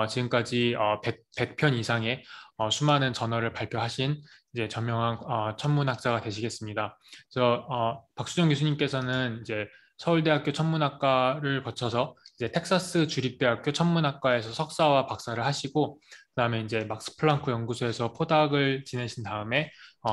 지금까지 100편 이상의 수많은 저널을 발표하신 이제 저명한 천문학자가 되시겠습니다. 그래서 박수정 교수님께서는 이제 서울대학교 천문학과를 거쳐서 이제 텍사스 주립대학교 천문학과에서 석사와 박사를 하시고 그다음에 이제 막스 플랑크 연구소에서 포닥을 지내신 다음에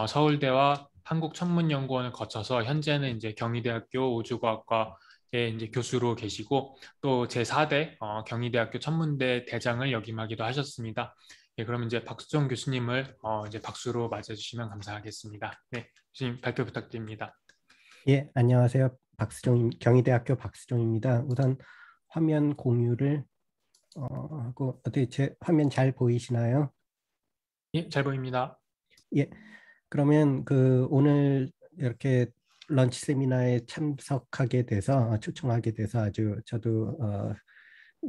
서울대와 한국천문연구원을 거쳐서 현재는 이제 경희대학교 우주과학과에 이제 교수로 계시고 또 제4대 경희대학교 천문대 대장을 역임하기도 하셨습니다. 예, 그럼 이제 박수정 교수님을 이제 박수로 맞아주시면 감사하겠습니다. 네, 교수님 발표 부탁드립니다. 예, 안녕하세요. 경희대학교 박수종입니다. 우선 화면 공유를 하고 어떻게 제 화면 잘 보이시나요? 예, 잘 보입니다. 예, 그러면 오늘 이렇게 런치 세미나에 참석하게 돼서 초청하게 돼서 아주 저도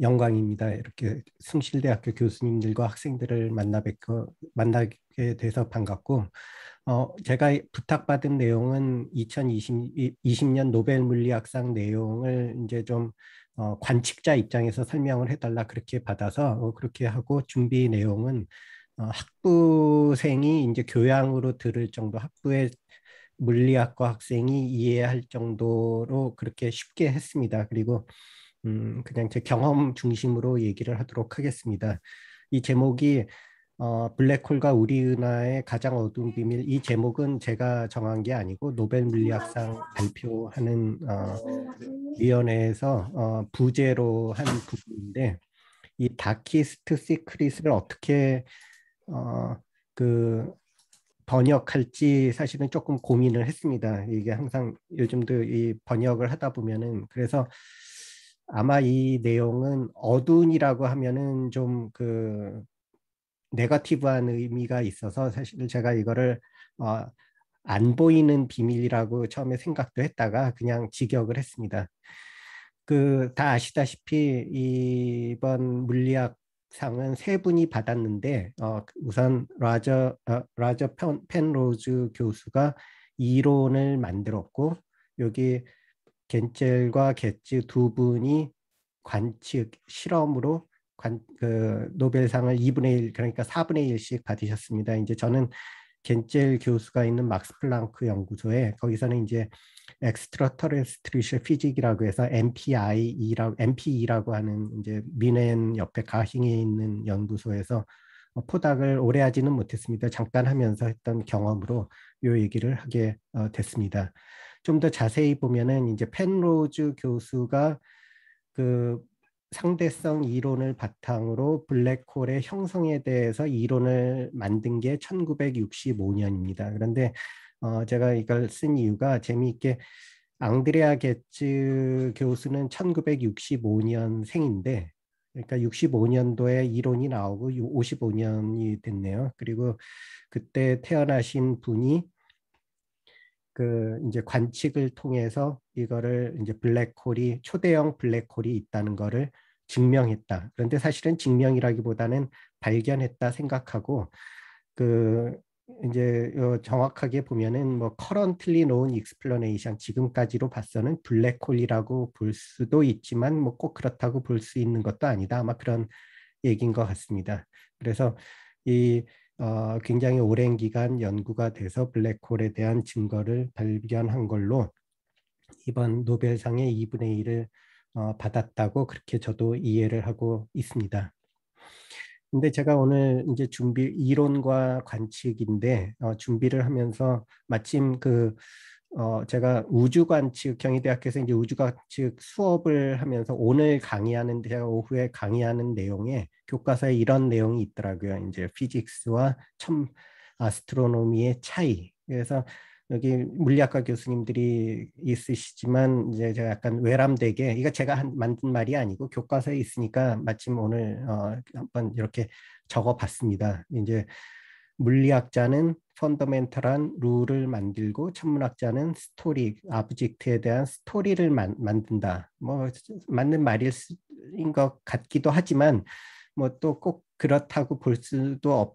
영광입니다. 이렇게 숭실대학교 교수님들과 학생들을 만나게 돼서 반갑고 제가 부탁받은 내용은 2020년 노벨 물리학상 내용을 이제 좀 관측자 입장에서 설명을 해달라 그렇게 받아서 그렇게 하고 준비 내용은 학부생이 이제 교양으로 들을 정도 학부의 물리학과 학생이 이해할 정도로 그렇게 쉽게 했습니다. 그리고 그냥 제 경험 중심으로 얘기를 하도록 하겠습니다. 이 제목이 블랙홀과 우리 은하의 가장 어두운 비밀. 이 제목은 제가 정한 게 아니고 노벨 물리학상 발표하는 위원회에서 부제로 한 부분인데 이 다키스트 시크릿을 어떻게 어, 그 번역할지 사실은 조금 고민을 했습니다. 이게 항상 요즘도 이 번역을 하다 보면은 그래서 아마 이 내용은 어두운이라고 하면은 좀 네거티브한 의미가 있어서 사실 제가 이거를 어, 안 보이는 비밀이라고 처음에 생각도 했다가 그냥 직역을 했습니다. 다 아시다시피 이번 물리학상은 세 분이 받았는데 우선 라저 펜로즈 교수가 이론을 만들었고 여기 겐젤과 게츠 두 분이 관측 실험으로 노벨상을 2분의 1 그러니까 4분의 1씩 받으셨습니다. 이제 저는 겐젤 교수가 있는 막스 플랑크 연구소에 거기서는 이제 엑스트라터레스트리셜 피직이라고 해서 MPE라고 하는 이제 미넨 옆에 가싱에 있는 연구소에서 포닥을 오래 하지는 못했습니다. 잠깐 하면서 했던 경험으로 요 얘기를 하게 됐습니다. 좀 더 자세히 보면은 이제 펜로즈 교수가 그 상대성 이론을 바탕으로 블랙홀의 형성에 대해서 이론을 만든 게 1965년입니다. 그런데 제가 이걸 쓴 이유가 재미있게 앙드레아 게츠 교수는 1965년생인데 그러니까 65년도에 이론이 나오고 55년이 됐네요. 그리고 그때 태어나신 분이 이제 관측을 통해서 이거를 이제 초대형 블랙홀이 있다는 거를 증명했다. 그런데 사실은 증명이라기보다는 발견했다 생각하고 그 이제 정확하게 보면은 뭐 currently known explanation 지금까지로 봐서는 블랙홀이라고 볼 수도 있지만 뭐 꼭 그렇다고 볼 수 있는 것도 아니다. 아마 그런 얘기인 것 같습니다. 그래서 이 굉장히 오랜 기간 연구가 돼서 블랙홀에 대한 증거를 발견한 걸로 이번 노벨상의 2분의 1을 받았다고 그렇게 저도 이해를 하고 있습니다. 근데 제가 오늘 이제 이론과 관측인데 준비를 하면서 마침 제가 우주관측 경희대학교에서 이제 우주관측 수업을 하면서 오늘 강의하는데 제가 오후에 강의하는 내용에 교과서에 이런 내용이 있더라고요. 이제 피직스와 아스트로노미의 차이. 그래서 여기 물리학과 교수님들이 있으시지만 이제 제가 약간 외람되게 이거 제가 만든 말이 아니고 교과서에 있으니까 마침 오늘 한번 이렇게 적어봤습니다. 이제 물리학자는 펀더멘탈한 룰을 만들고 천문학자는 아브젝트에 대한 스토리를 만든다. 뭐 맞는 말인 것 같기도 하지만 뭐 또 꼭 그렇다고 볼 수도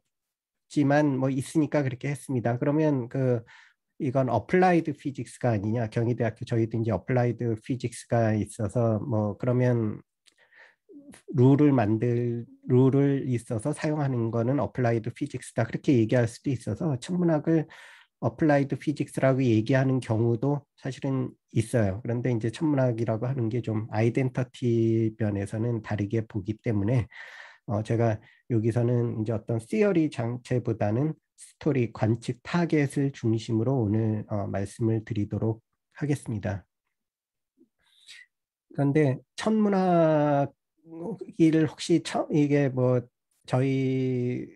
없지만 뭐 있으니까 그렇게 했습니다. 그러면 이건 어플라이드 피직스가 아니냐. 경희대학교 저희도 이제 어플라이드 피직스가 있어서 뭐 그러면 룰을 있어서 사용하는 거는 어플라이드 피직스다 그렇게 얘기할 수도 있어서 천문학을 어플라이드 피직스라고 얘기하는 경우도 사실은 있어요. 그런데 이제 천문학이라고 하는 게 좀 아이덴티티 면에서는 다르게 보기 때문에 제가 여기서는 이제 어떤 시어리 장치보다는 스토리 관측 타겟을 중심으로 오늘 말씀을 드리도록 하겠습니다. 그런데 천문학 일을 혹시 이게 뭐 저희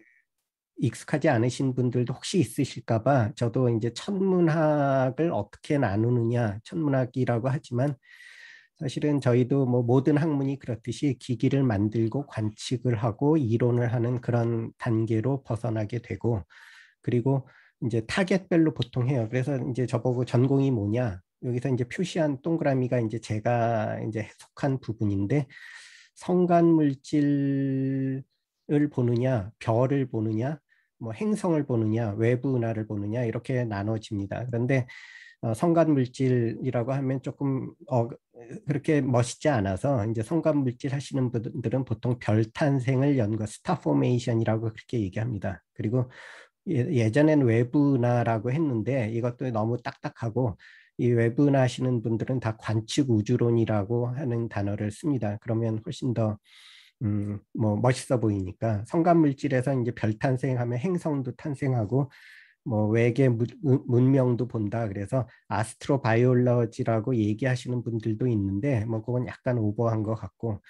익숙하지 않으신 분들도 혹시 있으실까 봐 저도 이제 천문학을 어떻게 나누느냐 천문학이라고 하지만 사실은 저희도 뭐 모든 학문이 그렇듯이 기기를 만들고 관측을 하고 이론을 하는 그런 단계로 벗어나게 되고 그리고 이제 타겟별로 보통 해요. 그래서 이제 저보고 전공이 뭐냐 여기서 이제 표시한 동그라미가 이제 제가 이제 속한 부분인데 성간 물질을 보느냐, 별을 보느냐, 뭐 행성을 보느냐, 외부 은하를 보느냐 이렇게 나눠집니다. 그런데 성간 물질이라고 하면 조금 그렇게 멋있지 않아서 이제 성간 물질 하시는 분들은 보통 별 탄생을 연거 스타 포메이션이라고 그렇게 얘기합니다. 그리고 예전엔 외부 은하라고 했는데 이것도 너무 딱딱하고 이 외부나 하시는 분들은 다 관측 우주론이라고 하는 단어를 씁니다. 그러면 훨씬 더 뭐 멋있어 보이니까 성간 물질에서 이제 별 탄생하면 행성도 탄생하고 뭐 외계 문명도 본다. 그래서 아스트로바이올러지라고 얘기하시는 분들도 있는데 뭐 그건 약간 오버한 것 같고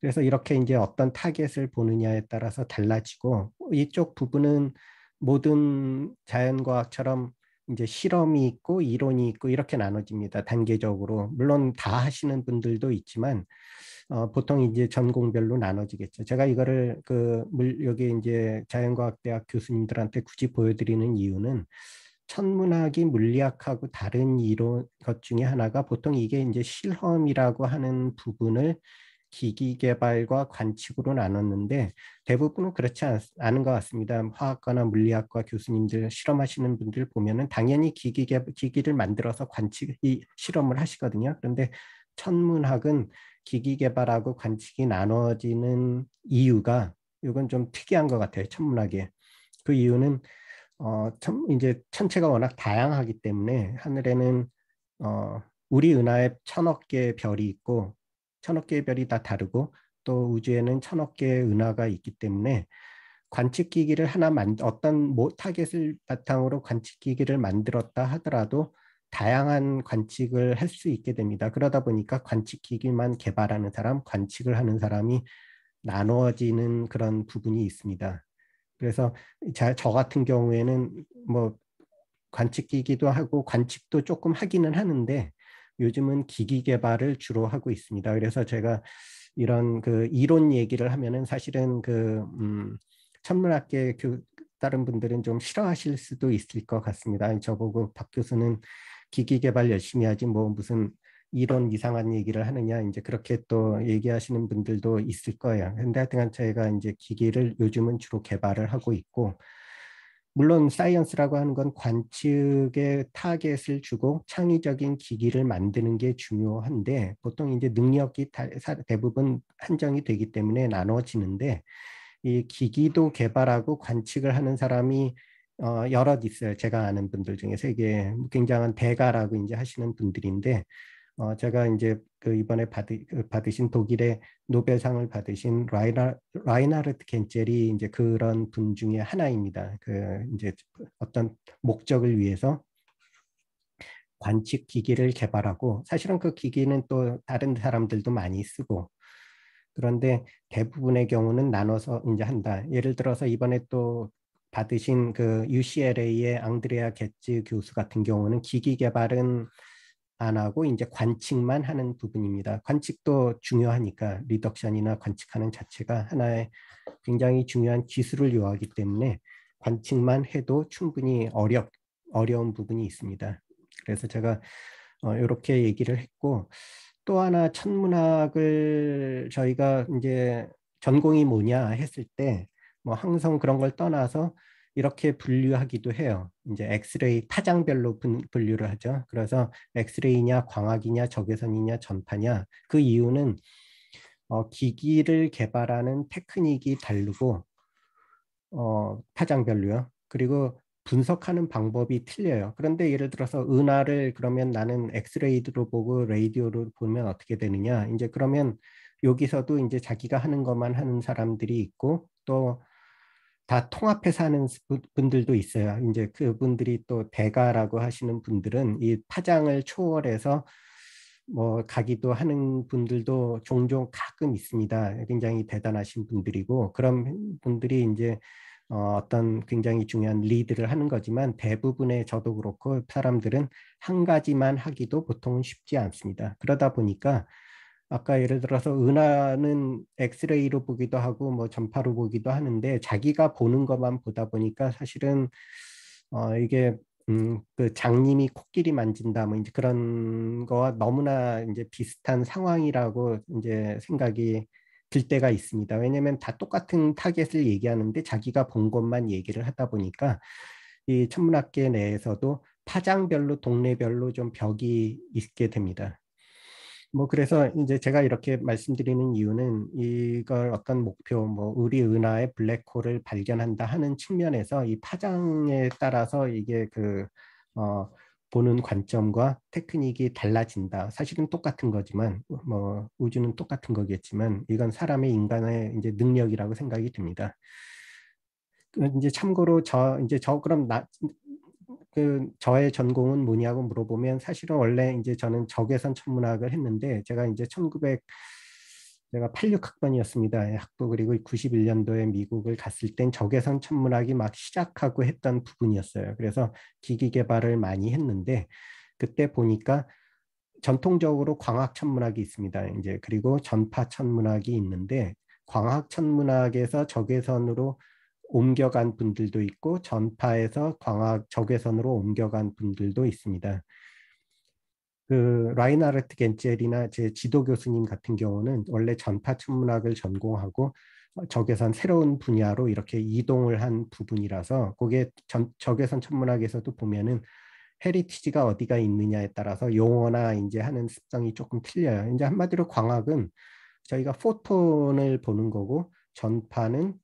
그래서 이렇게 이제 어떤 타겟을 보느냐에 따라서 달라지고 이쪽 부분은 모든 자연과학처럼 이제 실험이 있고 이론이 있고 이렇게 나눠집니다. 단계적으로. 물론 다 하시는 분들도 있지만 보통 이제 전공별로 나눠지겠죠. 제가 이거를 여기 이제 자연과학대학 교수님들한테 굳이 보여드리는 이유는 천문학이 물리학하고 다른 이론 것 중에 하나가 보통 이게 이제 실험이라고 하는 부분을 기기 개발과 관측으로 나눴는데 대부분은 그렇지 않은 것 같습니다. 화학과나 물리학과 교수님들 실험하시는 분들 보면은 당연히 기기를 만들어서 실험을 하시거든요. 그런데 천문학은 기기 개발하고 관측이 나눠지는 이유가 이건 좀 특이한 것 같아요. 천문학에. 그 이유는 이제 천체가 워낙 다양하기 때문에 하늘에는 우리 은하에 1,000억 개의 별이 있고 1,000억 개의 별이 다 다르고 또 우주에는 1,000억 개의 은하가 있기 때문에 관측기기를 어떤 타겟을 바탕으로 관측기기를 만들었다 하더라도 다양한 관측을 할 수 있게 됩니다. 그러다 보니까 관측기기만 개발하는 사람, 관측을 하는 사람이 나누어지는 그런 부분이 있습니다. 그래서 저 같은 경우에는 뭐 관측기기도 하고 관측도 조금 하기는 하는데 요즘은 기기 개발을 주로 하고 있습니다. 그래서 제가 이런 이론 얘기를 하면은 사실은 천문학계 다른 분들은 좀 싫어하실 수도 있을 것 같습니다. 저보고 박 교수는 기기 개발 열심히 하지 뭐 무슨 이론 이상한 얘기를 하느냐 이제 그렇게 또 얘기하시는 분들도 있을 거예요. 근데 하여튼 제가 이제 기기를 요즘은 주로 개발을 하고 있고 물론 사이언스라고 하는 건 관측에 타겟을 주고 창의적인 기기를 만드는 게 중요한데 보통 이제 능력이 대부분 한정이 되기 때문에 나눠지는데 이 기기도 개발하고 관측을 하는 사람이 여럿 있어요. 제가 아는 분들 중에서 이게 굉장한 대가라고 이제 하시는 분들인데 제가 이제 이번에 받으신 독일의 노벨상을 받으신 라이나르트 겐젤이 이제 그런 분 중에 하나입니다. 이제 어떤 목적을 위해서 관측 기기를 개발하고 사실은 그 기기는 또 다른 사람들도 많이 쓰고 그런데 대부분의 경우는 나눠서 이제 한다. 예를 들어서 이번에 또 받으신 UCLA의 앙드레아 게츠 교수 같은 경우는 기기 개발은 안 하고 이제 관측만 하는 부분입니다. 관측도 중요하니까 리덕션이나 관측하는 자체가 하나의 굉장히 중요한 기술을 요하기 때문에 관측만 해도 충분히 어려운 부분이 있습니다. 그래서 제가 이렇게 얘기를 했고 또 하나 천문학을 저희가 이제 전공이 뭐냐 했을 때 뭐 항상 그런 걸 떠나서 이렇게 분류하기도 해요. 이제 엑스레이 타장별로 분류를 하죠. 그래서 엑스레이냐 광학이냐 적외선이냐 전파냐 그 이유는 기기를 개발하는 테크닉이 다르고 파장별로요. 그리고 분석하는 방법이 틀려요. 그런데 예를 들어서 은하를 그러면 나는 엑스레이로 보고 라디오로 보면 어떻게 되느냐? 이제 그러면 여기서도 이제 자기가 하는 것만 하는 사람들이 있고 또 다 통합해서 하는 분들도 있어요. 이제 그분들이 또 대가라고 하시는 분들은 이 파장을 초월해서 뭐 가기도 하는 분들도 종종 가끔 있습니다. 굉장히 대단하신 분들이고 그런 분들이 이제 어떤 굉장히 중요한 리드를 하는 거지만 대부분의 저도 그렇고 사람들은 한 가지만 하기도 보통은 쉽지 않습니다. 그러다 보니까 아까 예를 들어서 은하는 엑스레이로 보기도 하고 뭐 전파로 보기도 하는데 자기가 보는 것만 보다 보니까 사실은 이게 그 장님이 코끼리 만진다 뭐 이제 그런 거와 너무나 이제 비슷한 상황이라고 이제 생각이 들 때가 있습니다. 왜냐하면 다 똑같은 타겟을 얘기하는데 자기가 본 것만 얘기를 하다 보니까 이 천문학계 내에서도 파장별로 동네별로 좀 벽이 있게 됩니다. 뭐 그래서 이제 제가 이렇게 말씀드리는 이유는 이걸 어떤 목표, 뭐 우리 은하의 블랙홀을 발견한다 하는 측면에서 이 파장에 따라서 이게 어, 보는 관점과 테크닉이 달라진다. 사실은 똑같은 거지만 뭐 우주는 똑같은 거겠지만 이건 사람의 인간의 이제 능력이라고 생각이 듭니다. 이제 참고로 이제 그럼 저의 전공은 뭐냐고 물어보면 사실은 원래 이제 저는 적외선 천문학을 했는데 제가 이제 86학번이었습니다. 학부 그리고 91년도에 미국을 갔을 땐 적외선 천문학이 막 시작하고 했던 부분이었어요. 그래서 기기 개발을 많이 했는데 그때 보니까 전통적으로 광학 천문학이 있습니다. 이제 그리고 전파 천문학이 있는데 광학 천문학에서 적외선으로 옮겨간 분들도 있고 전파에서 광학 적외선으로 옮겨간 분들도 있습니다. 그 라이나르트 겐젤이나 제 지도 교수님 같은 경우는 원래 전파 천문학을 전공하고 적외선 새로운 분야로 이렇게 이동을 한 부분이라서 그게 적외선 천문학에서도 보면은 헤리티지가 어디가 있느냐에 따라서 용어나 이제 하는 습성이 조금 틀려요. 이제 한마디로 광학은 저희가 포톤을 보는 거고 전파는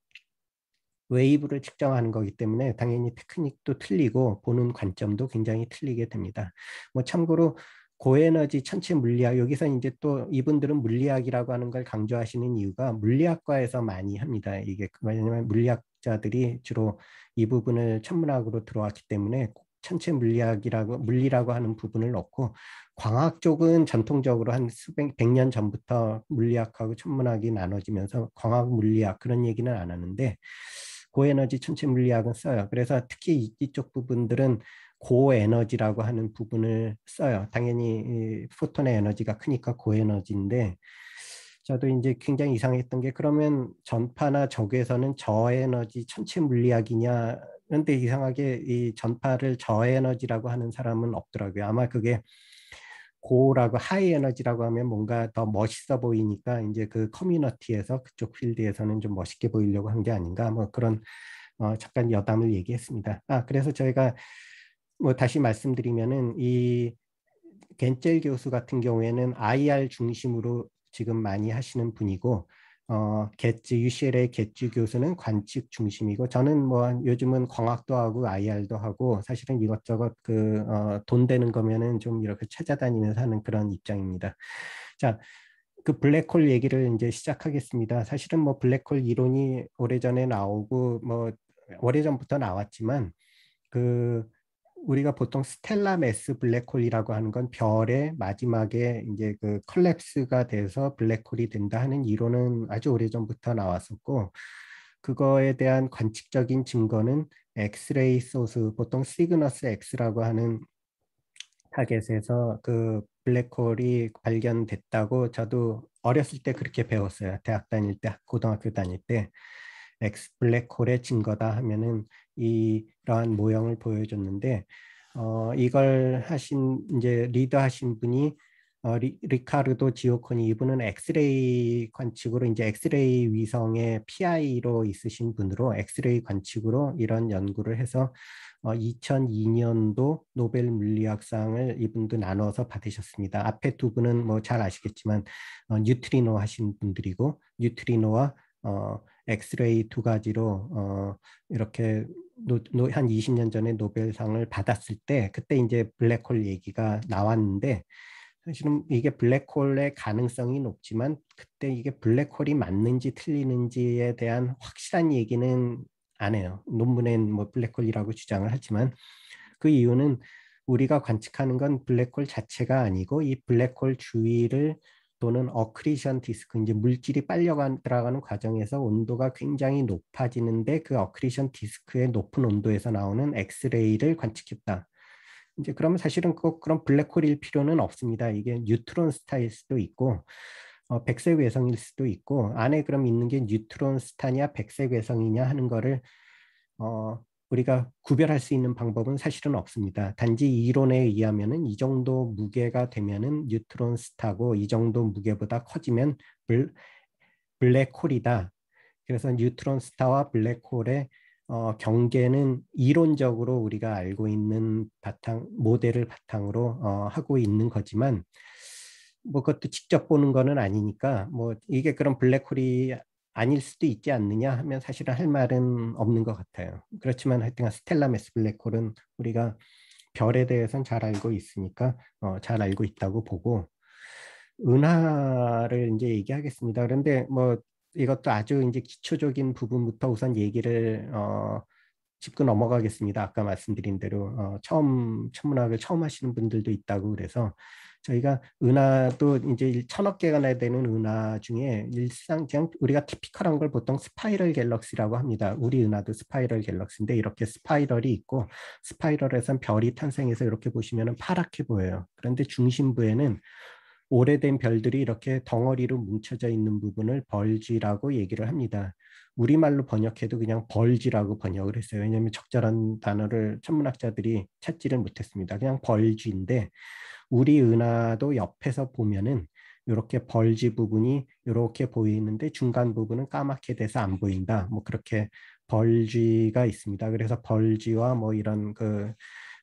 웨이브를 측정하는 거기 때문에 당연히 테크닉도 틀리고 보는 관점도 굉장히 틀리게 됩니다. 뭐 참고로 고에너지 천체 물리학 여기서 이제 또 이분들은 물리학이라고 하는 걸 강조하시는 이유가 물리학과에서 많이 합니다. 이게 왜냐하면 물리학자들이 주로 이 부분을 천문학으로 들어왔기 때문에 천체 물리라고 하는 부분을 넣고 광학 쪽은 전통적으로 한 수백 백 년 전부터 물리학하고 천문학이 나눠지면서 광학 물리학 그런 얘기는 안 하는데 고에너지 천체 물리학은 써요. 그래서 특히 이쪽 부분들은 고에너지라고 하는 부분을 써요. 당연히 포톤의 에너지가 크니까 고에너지인데 저도 이제 굉장히 이상했던 게 그러면 전파나 적외선은 저에너지 천체 물리학이냐 그런데 이상하게 이 전파를 저에너지라고 하는 사람은 없더라고요. 아마 그게 고라고 하이 에너지라고 하면 뭔가 더 멋있어 보이니까 이제 그 커뮤니티에서 그쪽 필드에서는 좀 멋있게 보이려고 한 게 아닌가 뭐 그런 잠깐 여담을 얘기했습니다. 그래서 저희가 뭐 다시 말씀드리면은 이 겐젤 교수 같은 경우에는 IR 중심으로 지금 많이 하시는 분이고 UCLA 겟즈 교수는 관측 중심이고 저는 뭐 요즘은 광학도 하고 IR도 하고 사실은 이것저것 돈 되는 거면은 좀 이렇게 찾아다니면서 하는 그런 입장입니다. 자, 그 블랙홀 얘기를 이제 시작하겠습니다. 사실은 뭐 블랙홀 이론이 오래전에 나오고 뭐 오래전부터 나왔지만 그 우리가 보통 스텔라 매스 블랙홀이라고 하는 건 별의 마지막에 이제 그 컬랩스가 돼서 블랙홀이 된다 하는 이론은 아주 오래전부터 나왔었고 그거에 대한 관측적인 증거는 엑스레이 소스 보통 시그너스 X라고 하는 타겟에서 그 블랙홀이 발견됐다고 저도 어렸을 때 그렇게 배웠어요. 대학 다닐 때, 고등학교 다닐 때 엑스 블랙홀의 증거다 하면은 이러한 모형을 보여줬는데 이걸 하신 이제 리더 하신 분이 리카르도 지오코니 이분은 엑스레이 관측으로 이제 엑스레이 위성의 PI로 있으신 분으로 엑스레이 관측으로 이런 연구를 해서 2002년도 노벨 물리학상을 이분도 나눠서 받으셨습니다. 앞에 두 분은 뭐 잘 아시겠지만 뉴트리노 하신 분들이고 뉴트리노와 엑스레이 두 가지로 이렇게 한 20년 전에 노벨상을 받았을 때 그때 이제 블랙홀 얘기가 나왔는데 사실은 이게 블랙홀의 가능성이 높지만 그때 이게 블랙홀이 맞는지 틀리는지에 대한 확실한 얘기는 안 해요. 논문엔 뭐 블랙홀이라고 주장을 하지만 그 이유는 우리가 관측하는 건 블랙홀 자체가 아니고 이 블랙홀 주위를 또는 어크리션 디스크 이제 물질이 빨려 들어가는 과정에서 온도가 굉장히 높아지는데 그 어크리션 디스크의 높은 온도에서 나오는 엑스레이를 관측했다. 이제 그러면 사실은 꼭 그런 블랙홀일 필요는 없습니다. 이게 뉴트론 스타일 수도 있고 백색 외성일 수도 있고 안에 그럼 있는 게 뉴트론 스타냐 백색 외성이냐 하는 거를 우리가 구별할 수 있는 방법은 사실은 없습니다. 단지 이론에 의하면은 이 정도 무게가 되면은 뉴트론 스타고 이 정도 무게보다 커지면 블랙홀이다. 그래서 뉴트론 스타와 블랙홀의 경계는 이론적으로 우리가 알고 있는 모델을 바탕으로 하고 있는 거지만 뭐 그것도 직접 보는 거는 아니니까 뭐 이게 그런 블랙홀이 아닐 수도 있지 않느냐 하면 사실은 할 말은 없는 것 같아요. 그렇지만 하여튼 스텔라 매스 블랙홀은 우리가 별에 대해서는 잘 알고 있으니까 잘 알고 있다고 보고 은하를 이제 얘기하겠습니다. 그런데 뭐 이것도 아주 이제 기초적인 부분부터 우선 얘기를 짚고 넘어가겠습니다. 아까 말씀드린 대로 처음 천문학을 처음 하시는 분들도 있다고 그래서 저희가 은하도 이제 1000억 개가 되는 은하 중에 일상 그냥 우리가 티피컬한 걸 보통 스파이럴 갤럭시라고 합니다. 우리 은하도 스파이럴 갤럭시인데 이렇게 스파이럴이 있고 스파이럴에선 별이 탄생해서 이렇게 보시면 파랗게 보여요. 그런데 중심부에는 오래된 별들이 이렇게 덩어리로 뭉쳐져 있는 부분을 벌지라고 얘기를 합니다. 우리말로 번역해도 그냥 벌지라고 번역을 했어요. 왜냐하면 적절한 단어를 천문학자들이 찾지를 못했습니다. 그냥 벌지인데 우리 은하도 옆에서 보면은 이렇게 벌지 부분이 이렇게 보이는데 중간 부분은 까맣게 돼서 안 보인다. 뭐 그렇게 벌지가 있습니다. 그래서 벌지와 뭐 이런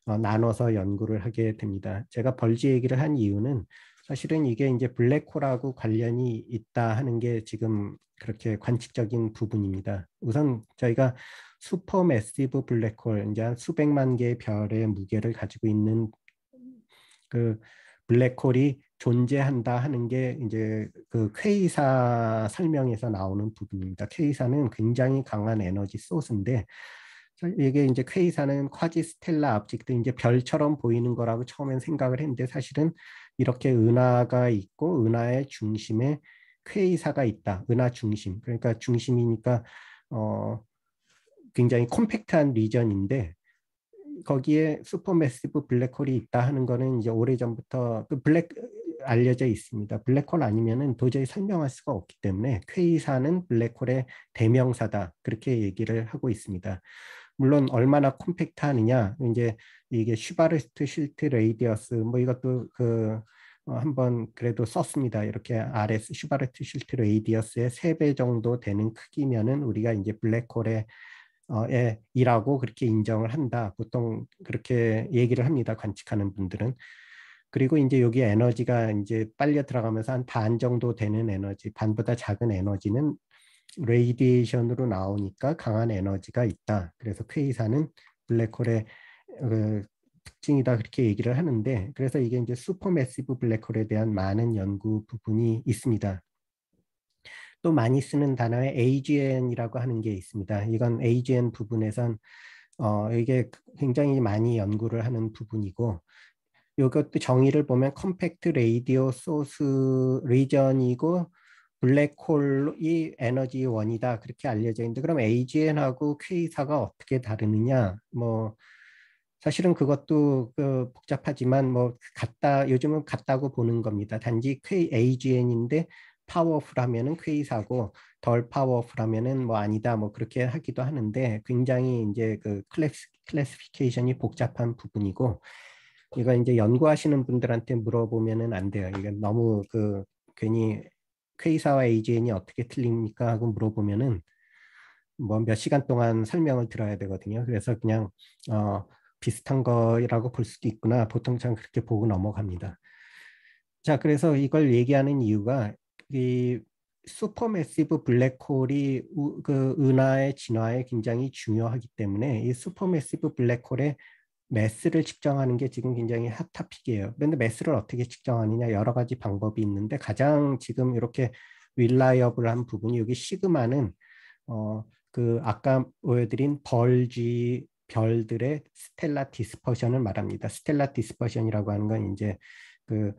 나눠서 연구를 하게 됩니다. 제가 벌지 얘기를 한 이유는 사실은 이게 이제 블랙홀하고 관련이 있다 하는 게 지금 그렇게 관측적인 부분입니다. 우선 저희가 슈퍼 매시브 블랙홀, 이제 한 수백만 개의 별의 무게를 가지고 있는 그 블랙홀이 존재한다 하는 게 이제 그 퀘이사 설명에서 나오는 부분입니다. 퀘이사는 굉장히 강한 에너지 소스인데 이게 이제 퀘이사는 쿼지스텔라 압직도 이제 별처럼 보이는 거라고 처음엔 생각을 했는데 사실은 이렇게 은하가 있고 은하의 중심에 퀘이사가 있다. 은하 중심. 그러니까 중심이니까 굉장히 콤팩트한 리전인데 거기에 슈퍼매시브 블랙홀이 있다 하는 거는 이제 오래전부터 그 알려져 있습니다. 블랙홀 아니면은 도저히 설명할 수가 없기 때문에 퀘이사는 블랙홀의 대명사다. 그렇게 얘기를 하고 있습니다. 물론 얼마나 콤팩트하느냐 이제 이게 슈바르트 실트 레이디어스 뭐 이것도 한번 그래도 썼습니다. 이렇게 RS 슈바르트 실트 레이디어스의 3배 정도 되는 크기면은 우리가 이제 블랙홀의 이라고 그렇게 인정을 한다. 보통 그렇게 얘기를 합니다. 관측하는 분들은. 그리고 이제 여기 에너지가 이제 빨려 들어가면서 한 반 정도 되는 에너지, 반보다 작은 에너지는 레이디에이션으로 나오니까 강한 에너지가 있다. 그래서 퀘이사는 블랙홀의 특징이다 그렇게 얘기를 하는데 그래서 이게 이제 슈퍼매시브 블랙홀에 대한 많은 연구 부분이 있습니다. 또 많이 쓰는 단어에 AGN이라고 하는 게 있습니다. 이건 AGN 부분에선 이게 굉장히 많이 연구를 하는 부분이고 이것도 정의를 보면 컴팩트 레이디오 소스 리전이고 블랙홀이 에너지 원이다 그렇게 알려져 있는데 그럼 AGN하고 퀘이사가 어떻게 다르느냐 뭐 사실은 그것도 복잡하지만 뭐 요즘은 같다고 보는 겁니다. 단지 AGN인데 파워풀하면은 퀘이사고 덜 파워풀하면은 뭐 아니다 뭐 그렇게 하기도 하는데 굉장히 이제 클래시피케이션이 복잡한 부분이고 이거 이제 연구하시는 분들한테 물어보면은 안 돼요. 이게 너무 그 괜히 퀘이사와 AGN이 어떻게 틀립니까 하고 물어보면은 뭐 몇 시간 동안 설명을 들어야 되거든요. 그래서 그냥 어, 비슷한 거라고 볼 수도 있구나. 보통 전 그렇게 보고 넘어갑니다. 자, 그래서 이걸 얘기하는 이유가 이 슈퍼매시브 블랙홀이 그 은하의 진화에 굉장히 중요하기 때문에 이 슈퍼매시브 블랙홀의 매스를 측정하는 게 지금 굉장히 핫 토픽이에요. 그런데 매스를 어떻게 측정하느냐 여러 가지 방법이 있는데 가장 지금 이렇게 윌라이어블한 부분이 여기 시그마는 그 아까 보여드린 벌지 별들의 스텔라 디스퍼션을 말합니다. 스텔라 디스퍼션이라고 하는 건 이제 그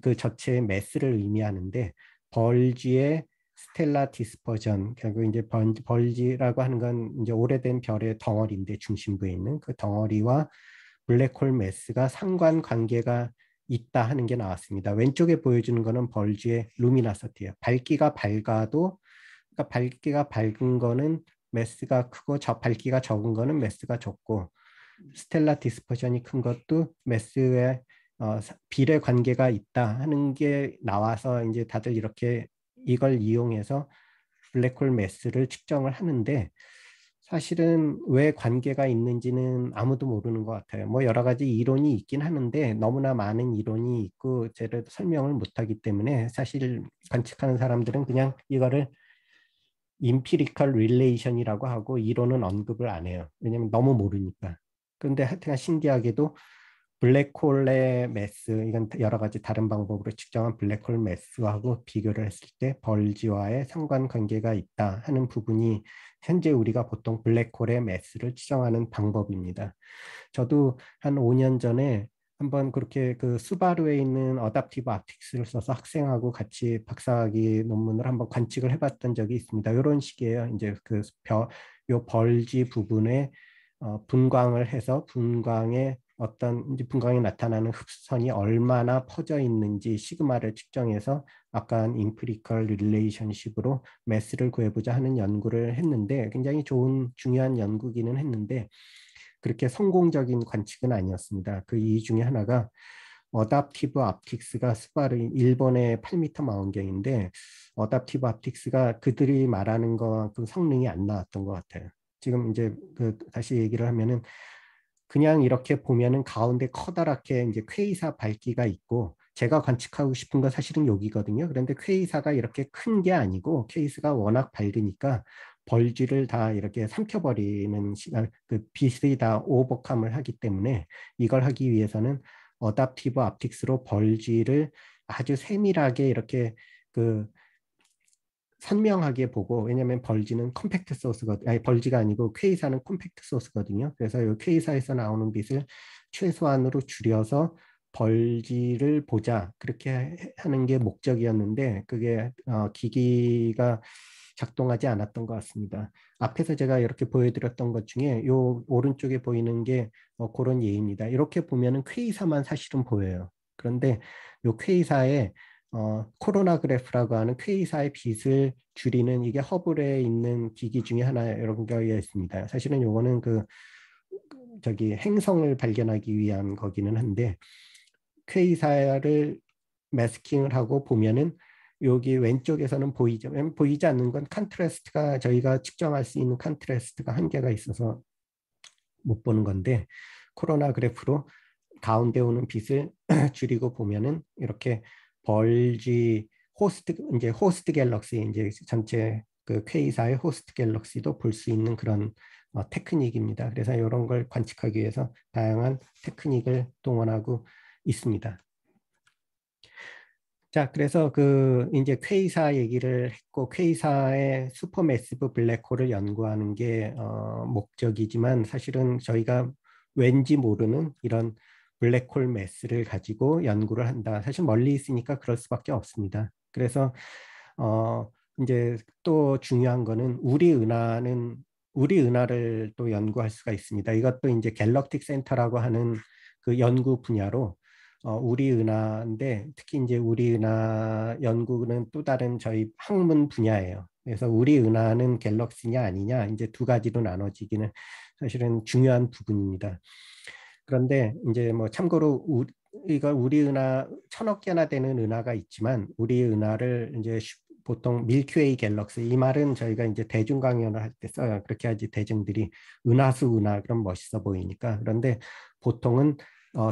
그 전체의 매스를 의미하는데 벌지의 스텔라 디스퍼전 결국 이제 벌지라고 하는 건 이제 오래된 별의 덩어리인데 중심부에 있는 그 덩어리와 블랙홀 매스가 상관관계가 있다 하는 게 나왔습니다. 왼쪽에 보여주는 거는 벌지의 루미나서티예요. 밝기가 밝아도 그러니까 밝기가 밝은 거는 매스가 크고 밝기가 적은 거는 매스가 적고 스텔라 디스퍼션이 큰 것도 매스의 비례 관계가 있다 하는 게 나와서 이제 다들 이렇게 이걸 이용해서 블랙홀 매스를 측정을 하는데 사실은 왜 관계가 있는지는 아무도 모르는 것 같아요. 뭐 여러 가지 이론이 있긴 하는데 너무나 많은 이론이 있고 제대로 설명을 못하기 때문에 사실 관측하는 사람들은 그냥 이거를 임피리컬 릴레이션이라고 하고 이론은 언급을 안 해요. 왜냐면 너무 모르니까. 그런데 하여튼 신기하게도 블랙홀의 매스, 이건 여러 가지 다른 방법으로 측정한 블랙홀 매스하고 비교를 했을 때 벌지와의 상관관계가 있다 하는 부분이 현재 우리가 보통 블랙홀의 매스를 측정하는 방법입니다. 저도 한 5년 전에 한번 그렇게 그 수바루에 있는 어답티브 앞틱스를 써서 학생하고 같이 박사학위 논문을 한번 관측을 해봤던 적이 있습니다. 이런 식이에요. 이제 요 벌지 부분에 분광을 해서 분광의 어떤 이제 분광에 나타나는 흡선이 얼마나 퍼져 있는지 시그마를 측정해서 아까 인프리컬 릴레이션십으로 매스를 구해보자 하는 연구를 했는데 굉장히 좋은 중요한 연구기는 했는데 그렇게 성공적인 관측은 아니었습니다. 그 이유 중에 하나가 어답티브 앞틱스가 스바르 일본의 8m 망원경인데 어답티브 앞틱스가 그들이 말하는 것만큼 성능이 안 나왔던 것 같아요. 지금 이제 그 다시 얘기를 하면은 그냥 이렇게 보면은 가운데 커다랗게 이제 퀘이사 밝기가 있고 제가 관측하고 싶은 건 사실은 여기거든요. 그런데 퀘이사가 이렇게 큰 게 아니고 퀘이스가 워낙 밝으니까 벌지를 다 이렇게 삼켜버리는 시간, 그 빛이 다 오버캄을 하기 때문에 이걸 하기 위해서는 어답티브 앞틱스로 벌지를 아주 세밀하게 이렇게 그 선명하게 보고 왜냐하면 벌지는 컴팩트 소스거든요. 아니 벌지가 아니고 퀘이사는 컴팩트 소스거든요. 그래서 이 퀘이사에서 나오는 빛을 최소한으로 줄여서 벌지를 보자 그렇게 하는 게 목적이었는데 그게 기기가 작동하지 않았던 것 같습니다. 앞에서 제가 이렇게 보여드렸던 것 중에 이 오른쪽에 보이는 게 그런 예입니다. 이렇게 보면은 퀘이사만 사실은 보여요. 그런데 이 퀘이사에 코로나 그래프라고 하는 퀘이사의 빛을 줄이는 이게 허블에 있는 기기 중에 하나 이런 게 있습니다. 사실은 요거는 저기 행성을 발견하기 위한 거기는 한데 퀘이사를 매스킹을 하고 보면은 여기 왼쪽에서는 보이죠. 보이지 않는 건 컨트라스트가 저희가 측정할 수 있는 컨트라스트가 한계가 있어서 못 보는 건데 코로나 그래프로 가운데 오는 빛을 줄이고 보면은 이렇게 벌지 호스트 갤럭시 이제 전체 그 퀘이사의 호스트 갤럭시도 볼 수 있는 그런 테크닉입니다. 그래서 이런 걸 관측하기 위해서 다양한 테크닉을 동원하고 있습니다. 자, 그래서 그 이제 퀘이사 얘기를 했고 퀘이사의 슈퍼매시브 블랙홀을 연구하는 게 목적이지만 사실은 저희가 왠지 모르는 이런 블랙홀 매스를 가지고 연구를 한다. 사실 멀리 있으니까 그럴 수밖에 없습니다. 그래서 이제 또 중요한 거는 우리 은하를 또 연구할 수가 있습니다. 이것도 이제 갤럭틱 센터라고 하는 그 연구 분야로 우리 은하인데 특히 이제 우리 은하 연구는 또 다른 저희 학문 분야예요. 그래서 우리 은하는 갤럭시냐 아니냐 이제 두 가지로 나눠지기는 사실은 중요한 부분입니다. 그런데 이제 뭐 참고로 이걸 우리 은하 1,000억 개나 되는 은하가 있지만 우리 은하를 이제 보통 밀키웨이 갤럭시 이 말은 저희가 이제 대중 강연을 할 때 써요. 그렇게 하지 대중들이 은하수 은하 그럼 멋있어 보이니까. 그런데 보통은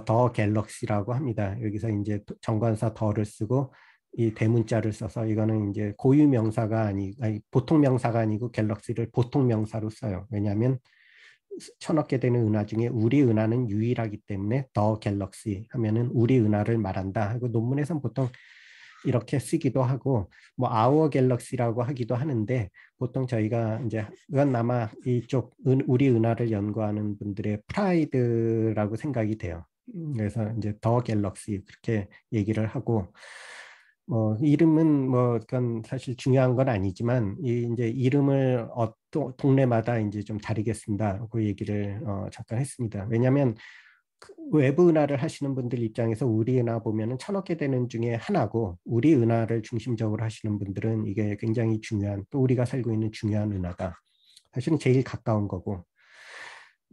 더 갤럭시라고 합니다. 여기서 이제 정관사 더를 쓰고 이 대문자를 써서 이거는 이제 고유 명사가 아니 보통 명사가 아니고 갤럭시를 보통 명사로 써요. 왜냐하면 1,000억 개 되는 은하 중에 우리 은하는 유일하기 때문에 더 갤럭시 하면은 우리 은하를 말한다 하고 논문에서는 보통 이렇게 쓰기도 하고 뭐 아워 갤럭시라고 하기도 하는데 보통 저희가 이제 그건 아마 이쪽 우리 은하를 연구하는 분들의 프라이드라고 생각이 돼요. 그래서 이제 더 갤럭시 그렇게 얘기를 하고 이름은 뭐 그건 사실 중요한 건 아니지만 이 이제 이름을 동네마다 이제 좀 다르게 쓴다 그 얘기를 잠깐 했습니다. 왜냐하면 그 외부 은하를 하시는 분들 입장에서 우리 은하 보면은 1,000억 개 되는 중에 하나고 우리 은하를 중심적으로 하시는 분들은 이게 굉장히 중요한 또 우리가 살고 있는 중요한 은하다. 사실은 제일 가까운 거고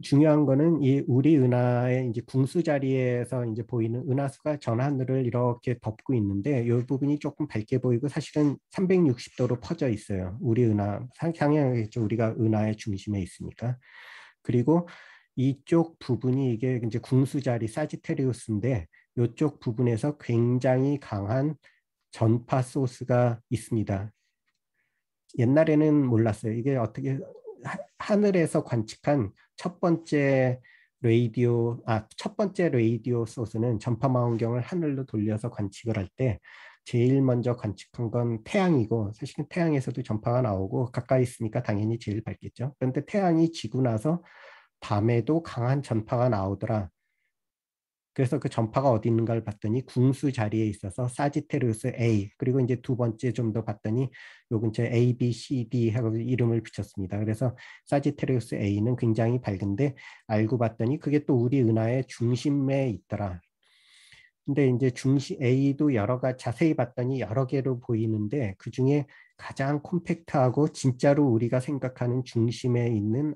중요한 거는 이 우리 은하의 이제 궁수 자리에서 이제 보이는 은하수가 전하늘을 이렇게 덮고 있는데 이 부분이 조금 밝게 보이고 사실은 360도로 퍼져 있어요. 우리 은하 상향하겠죠. 우리가 은하의 중심에 있으니까. 그리고 이쪽 부분이 이게 이제 궁수 자리 사지테리우스인데 이쪽 부분에서 굉장히 강한 전파 소스가 있습니다. 옛날에는 몰랐어요. 이게 어떻게 하늘에서 관측한 첫 번째 레이디오 소스는 전파 망원경을 하늘로 돌려서 관측을 할 때 제일 먼저 관측한 건 태양이고 사실은 태양에서도 전파가 나오고 가까이 있으니까 당연히 제일 밝겠죠. 그런데 태양이 지고 나서 밤에도 강한 전파가 나오더라. 그래서 그 전파가 어디 있는가를 봤더니 궁수 자리에 있어서 사지테리우스 A 그리고 이제 두 번째 좀 더 봤더니 요 근처에 A, B, C, D 하고 이름을 붙였습니다. 그래서 사지테리우스 A는 굉장히 밝은데 알고 봤더니 그게 또 우리 은하의 중심에 있더라. 근데 이제 중심 A도 자세히 봤더니 여러 개로 보이는데 그 중에 가장 콤팩트하고 진짜로 우리가 생각하는 중심에 있는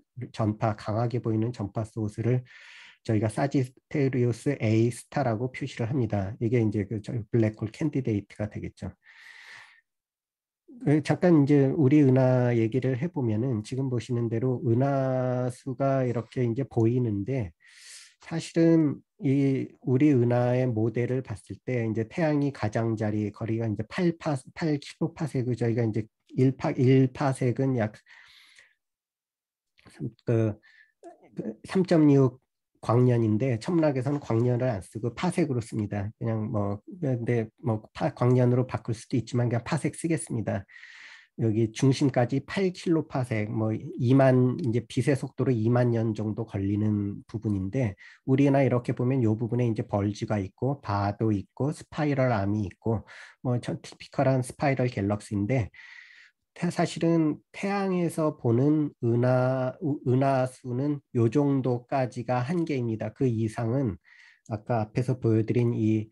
강하게 보이는 전파 소스를 저희가 사지테리우스 A 스타라고 표시를 합니다. 이게 이제 그 블랙홀 캔디데이트가 되겠죠. 잠깐 이제 우리 은하 얘기를 해보면은 지금 보시는 대로 은하수가 이렇게 이제 보이는데 사실은 이 우리 은하의 모델을 봤을 때 이제 태양이 가장자리 거리가 이제 8킬로파세그 저희가 이제 1파섹은 약 그 3.6 광년인데 천문학에서는 광년을 안 쓰고 파섹으로 씁니다. 그냥 뭐 근데 뭐 광년으로 바꿀 수도 있지만 그냥 파섹 쓰겠습니다. 여기 중심까지 8킬로파섹 뭐 2만 이제 빛의 속도로 2만 년 정도 걸리는 부분인데 우리나 이렇게 보면 이 부분에 이제 벌지가 있고 바도 있고 스파이럴 암이 있고 뭐 티피컬한 스파이럴 갤럭시인데 사실은 태양에서 보는 은하수는 요 정도까지가 한계입니다. 그 이상은 아까 앞에서 보여드린 이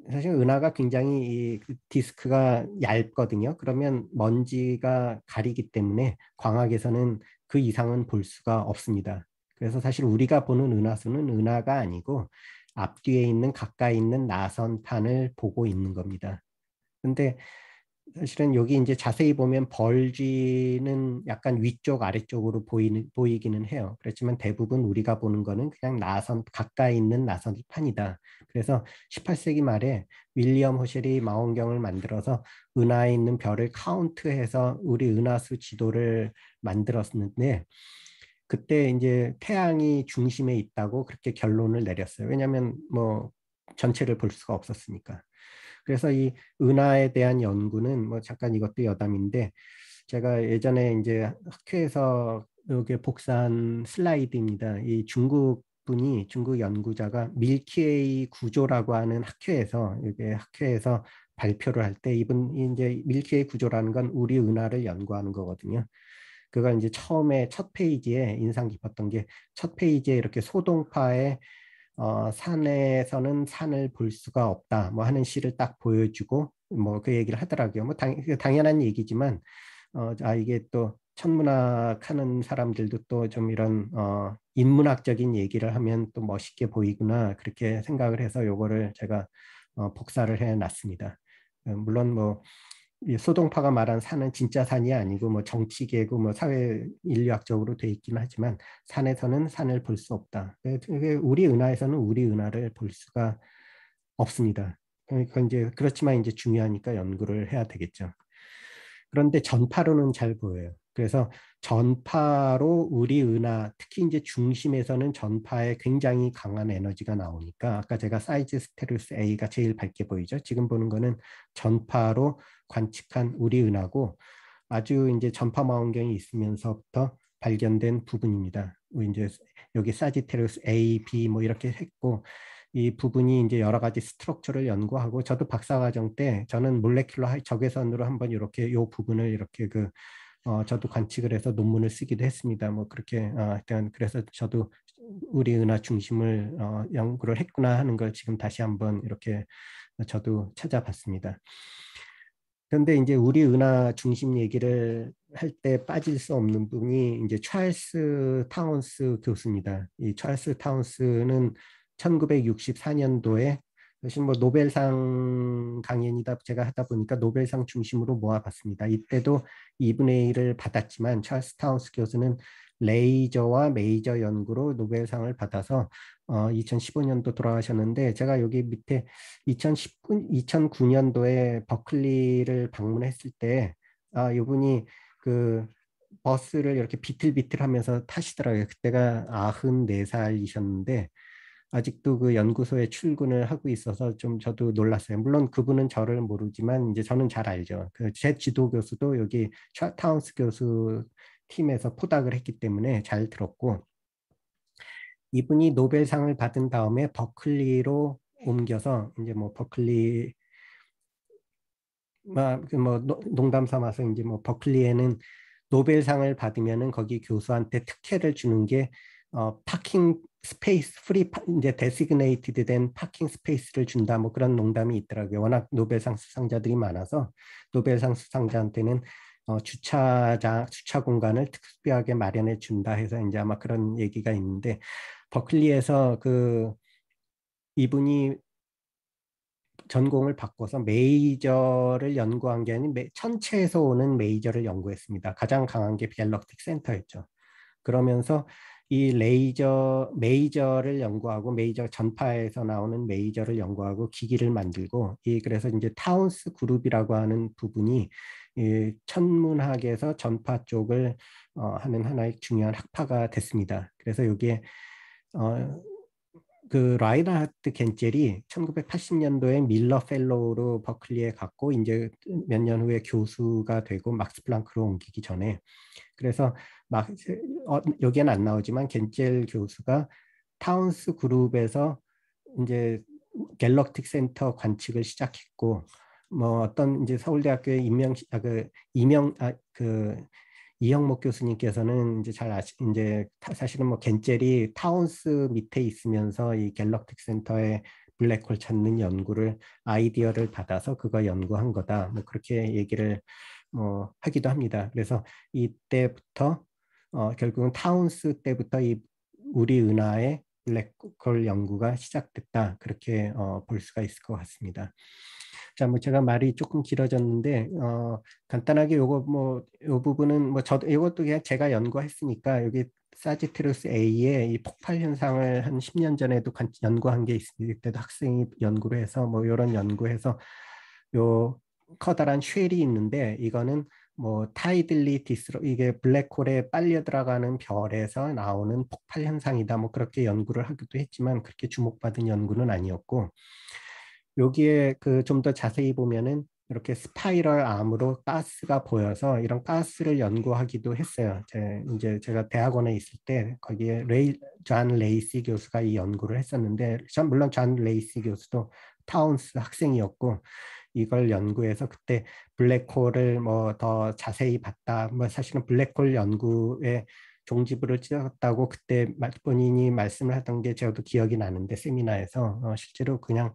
사실 은하가 굉장히 이 디스크가 얇거든요. 그러면 먼지가 가리기 때문에 광학에서는 그 이상은 볼 수가 없습니다. 그래서 사실 우리가 보는 은하수는 은하가 아니고 앞뒤에 있는 가까이 있는 나선판을 보고 있는 겁니다. 근데 사실은 여기 이제 자세히 보면 벌쥐는 약간 위쪽 아래쪽으로 보이기는 해요. 그렇지만 대부분 우리가 보는 거는 그냥 가까이 있는 나선판이다. 그래서 18세기 말에 윌리엄 허셸이 망원경을 만들어서 은하에 있는 별을 카운트해서 우리 은하수 지도를 만들었는데 그때 이제 태양이 중심에 있다고 그렇게 결론을 내렸어요. 왜냐하면 뭐 전체를 볼 수가 없었으니까. 그래서 이 은하에 대한 연구는 뭐 잠깐 이것도 여담인데 제가 예전에 이제 학회에서 여기 복사한 슬라이드입니다. 이 중국 연구자가 밀키웨이 구조라고 하는 학회에서 이게 학회에서 발표를 할 때 이분이 이제 밀키웨이 구조라는 건 우리 은하를 연구하는 거거든요. 그가 이제 처음에 첫 페이지에 인상 깊었던 게 첫 페이지에 이렇게 소동파의 산에서는 산을 볼 수가 없다. 뭐 하는 시를 딱 보여주고 뭐 그 얘기를 하더라고요. 뭐 당연한 얘기지만 이게 또 천문학 하는 사람들도 또 좀 이런 인문학적인 얘기를 하면 또 멋있게 보이구나 그렇게 생각을 해서 요거를 제가 복사를 해놨습니다. 물론 뭐 이 소동파가 말한 산은 진짜 산이 아니고 뭐 정치계고 뭐 사회 인류학적으로 돼 있기는 하지만 산에서는 산을 볼 수 없다. 우리 은하에서는 우리 은하를 볼 수가 없습니다. 그러니까 이제 그렇지만 이제 중요하니까 연구를 해야 되겠죠. 그런데 전파로는 잘 보여요. 그래서 전파로 우리 은하, 특히 이제 중심에서는 전파에 굉장히 강한 에너지가 나오니까 아까 제가 사이즈 스테루스 A가 제일 밝게 보이죠. 지금 보는 거는 전파로 관측한 우리 은하고 아주 이제 전파 망원경이 있으면서부터 발견된 부분입니다. 이제 여기 사지테루스 A, B 뭐 이렇게 했고 이 부분이 이제 여러 가지 스트럭처를 연구하고 저도 박사과정 때 저는 몰레큘러 적외선으로 한번 이렇게 이 부분을 이렇게 저도 관측을 해서 논문을 쓰기도 했습니다. 뭐 그렇게 하여튼 그래서 저도 우리 은하 중심을 연구를 했구나 하는 걸 지금 다시 한번 이렇게 저도 찾아봤습니다. 그런데 이제 우리 은하 중심 얘기를 할 때 빠질 수 없는 분이 이제 찰스 타운스 교수입니다. 이 찰스 타운스는 1964년도에 사실 뭐 노벨상 강연이다 제가 하다 보니까 노벨상 중심으로 모아봤습니다. 이때도 2분의 1을 받았지만 찰스 타운스 교수는 레이저와 메이저 연구로 노벨상을 받아서 2015년도 돌아가셨는데 제가 여기 밑에 2009년도에 버클리를 방문했을 때 이분이 그 버스를 이렇게 비틀비틀하면서 타시더라고요. 그때가 94살이셨는데 아직도 그 연구소에 출근을 하고 있어서 좀 저도 놀랐어요. 물론 그분은 저를 모르지만 이제 저는 잘 알죠. 제 지도 교수도 여기 타운스 교수 팀에서 포닥을 했기 때문에 잘 들었고 이분이 노벨상을 받은 다음에 버클리로 옮겨서 이제 뭐 버클리 뭐 농담 삼아서 이제 뭐 버클리에는 노벨상을 받으면은 거기 교수한테 특혜를 주는 게 파킹 스페이스 프리 이제 데시그네이티드 된 파킹 스페이스를 준다 뭐 그런 농담이 있더라고요. 워낙 노벨상 수상자들이 많아서 노벨상 수상자한테는 주차 공간을 특별하게 마련해 준다 해서 이제 아마 그런 얘기가 있는데 버클리에서 이분이 전공을 바꿔서 메이저를 연구한 게 아닌 천체에서 오는 메이저를 연구했습니다. 가장 강한 게 갤럭틱 센터였죠. 그러면서 이 메이저를 연구하고 메이저 전파에서 나오는 메이저를 연구하고 기기를 만들고 그래서 이제 타운스 그룹이라고 하는 부분이 이 천문학에서 전파 쪽을 하는 하나의 중요한 학파가 됐습니다. 그래서 여기에 그 라인하르트 겐젤이 1980년도에 밀러 펠로우로 버클리에 갔고 이제 몇 년 후에 교수가 되고 막스 플랑크로 옮기기 전에 그래서 막 여기엔 안 나오지만 겐젤 교수가 타운스 그룹에서 이제 갤럭틱 센터 관측을 시작했고 뭐 어떤 이제 서울대학교의 이형목 교수님께서는 이제 잘 이제 사실은 뭐 겐젤이 타운스 밑에 있으면서 이 갤럭틱 센터에 블랙홀 찾는 연구를 아이디어를 받아서 그거 연구한 거다. 뭐 그렇게 얘기를 뭐 하기도 합니다. 그래서 이때부터 결국은 타운스 때부터 이 우리 은하의 블랙홀 연구가 시작됐다. 그렇게 볼 수가 있을 것 같습니다. 자, 뭐 제가 말이 조금 길어졌는데 간단하게 요 부분은 뭐 저도 이것도 그냥 제가 연구했으니까 여기 사지테루스 A의 이 폭발 현상을 한 10년 전에도 연구한 게 있습니다. 그때도 학생이 연구를 해서 뭐 이런 연구해서 요 커다란 쉘이 있는데 이거는 뭐 타이들리 디스로 이게 블랙홀에 빨려 들어가는 별에서 나오는 폭발 현상이다. 뭐 그렇게 연구를 하기도 했지만 그렇게 주목받은 연구는 아니었고 여기에 그 좀 더 자세히 보면은 이렇게 스파이럴 암으로 가스가 보여서 이런 가스를 연구하기도 했어요. 이제 제가 대학원에 있을 때 거기에 존 레이시 교수가 이 연구를 했었는데 물론 존 레이시 교수도 타운스 학생이었고 이걸 연구해서 그때 블랙홀을 뭐 더 자세히 봤다. 뭐 사실은 블랙홀 연구에 종지부를 찍었다고 그때 본인이 말씀을 하던 게 저도 기억이 나는데 세미나에서 실제로 그냥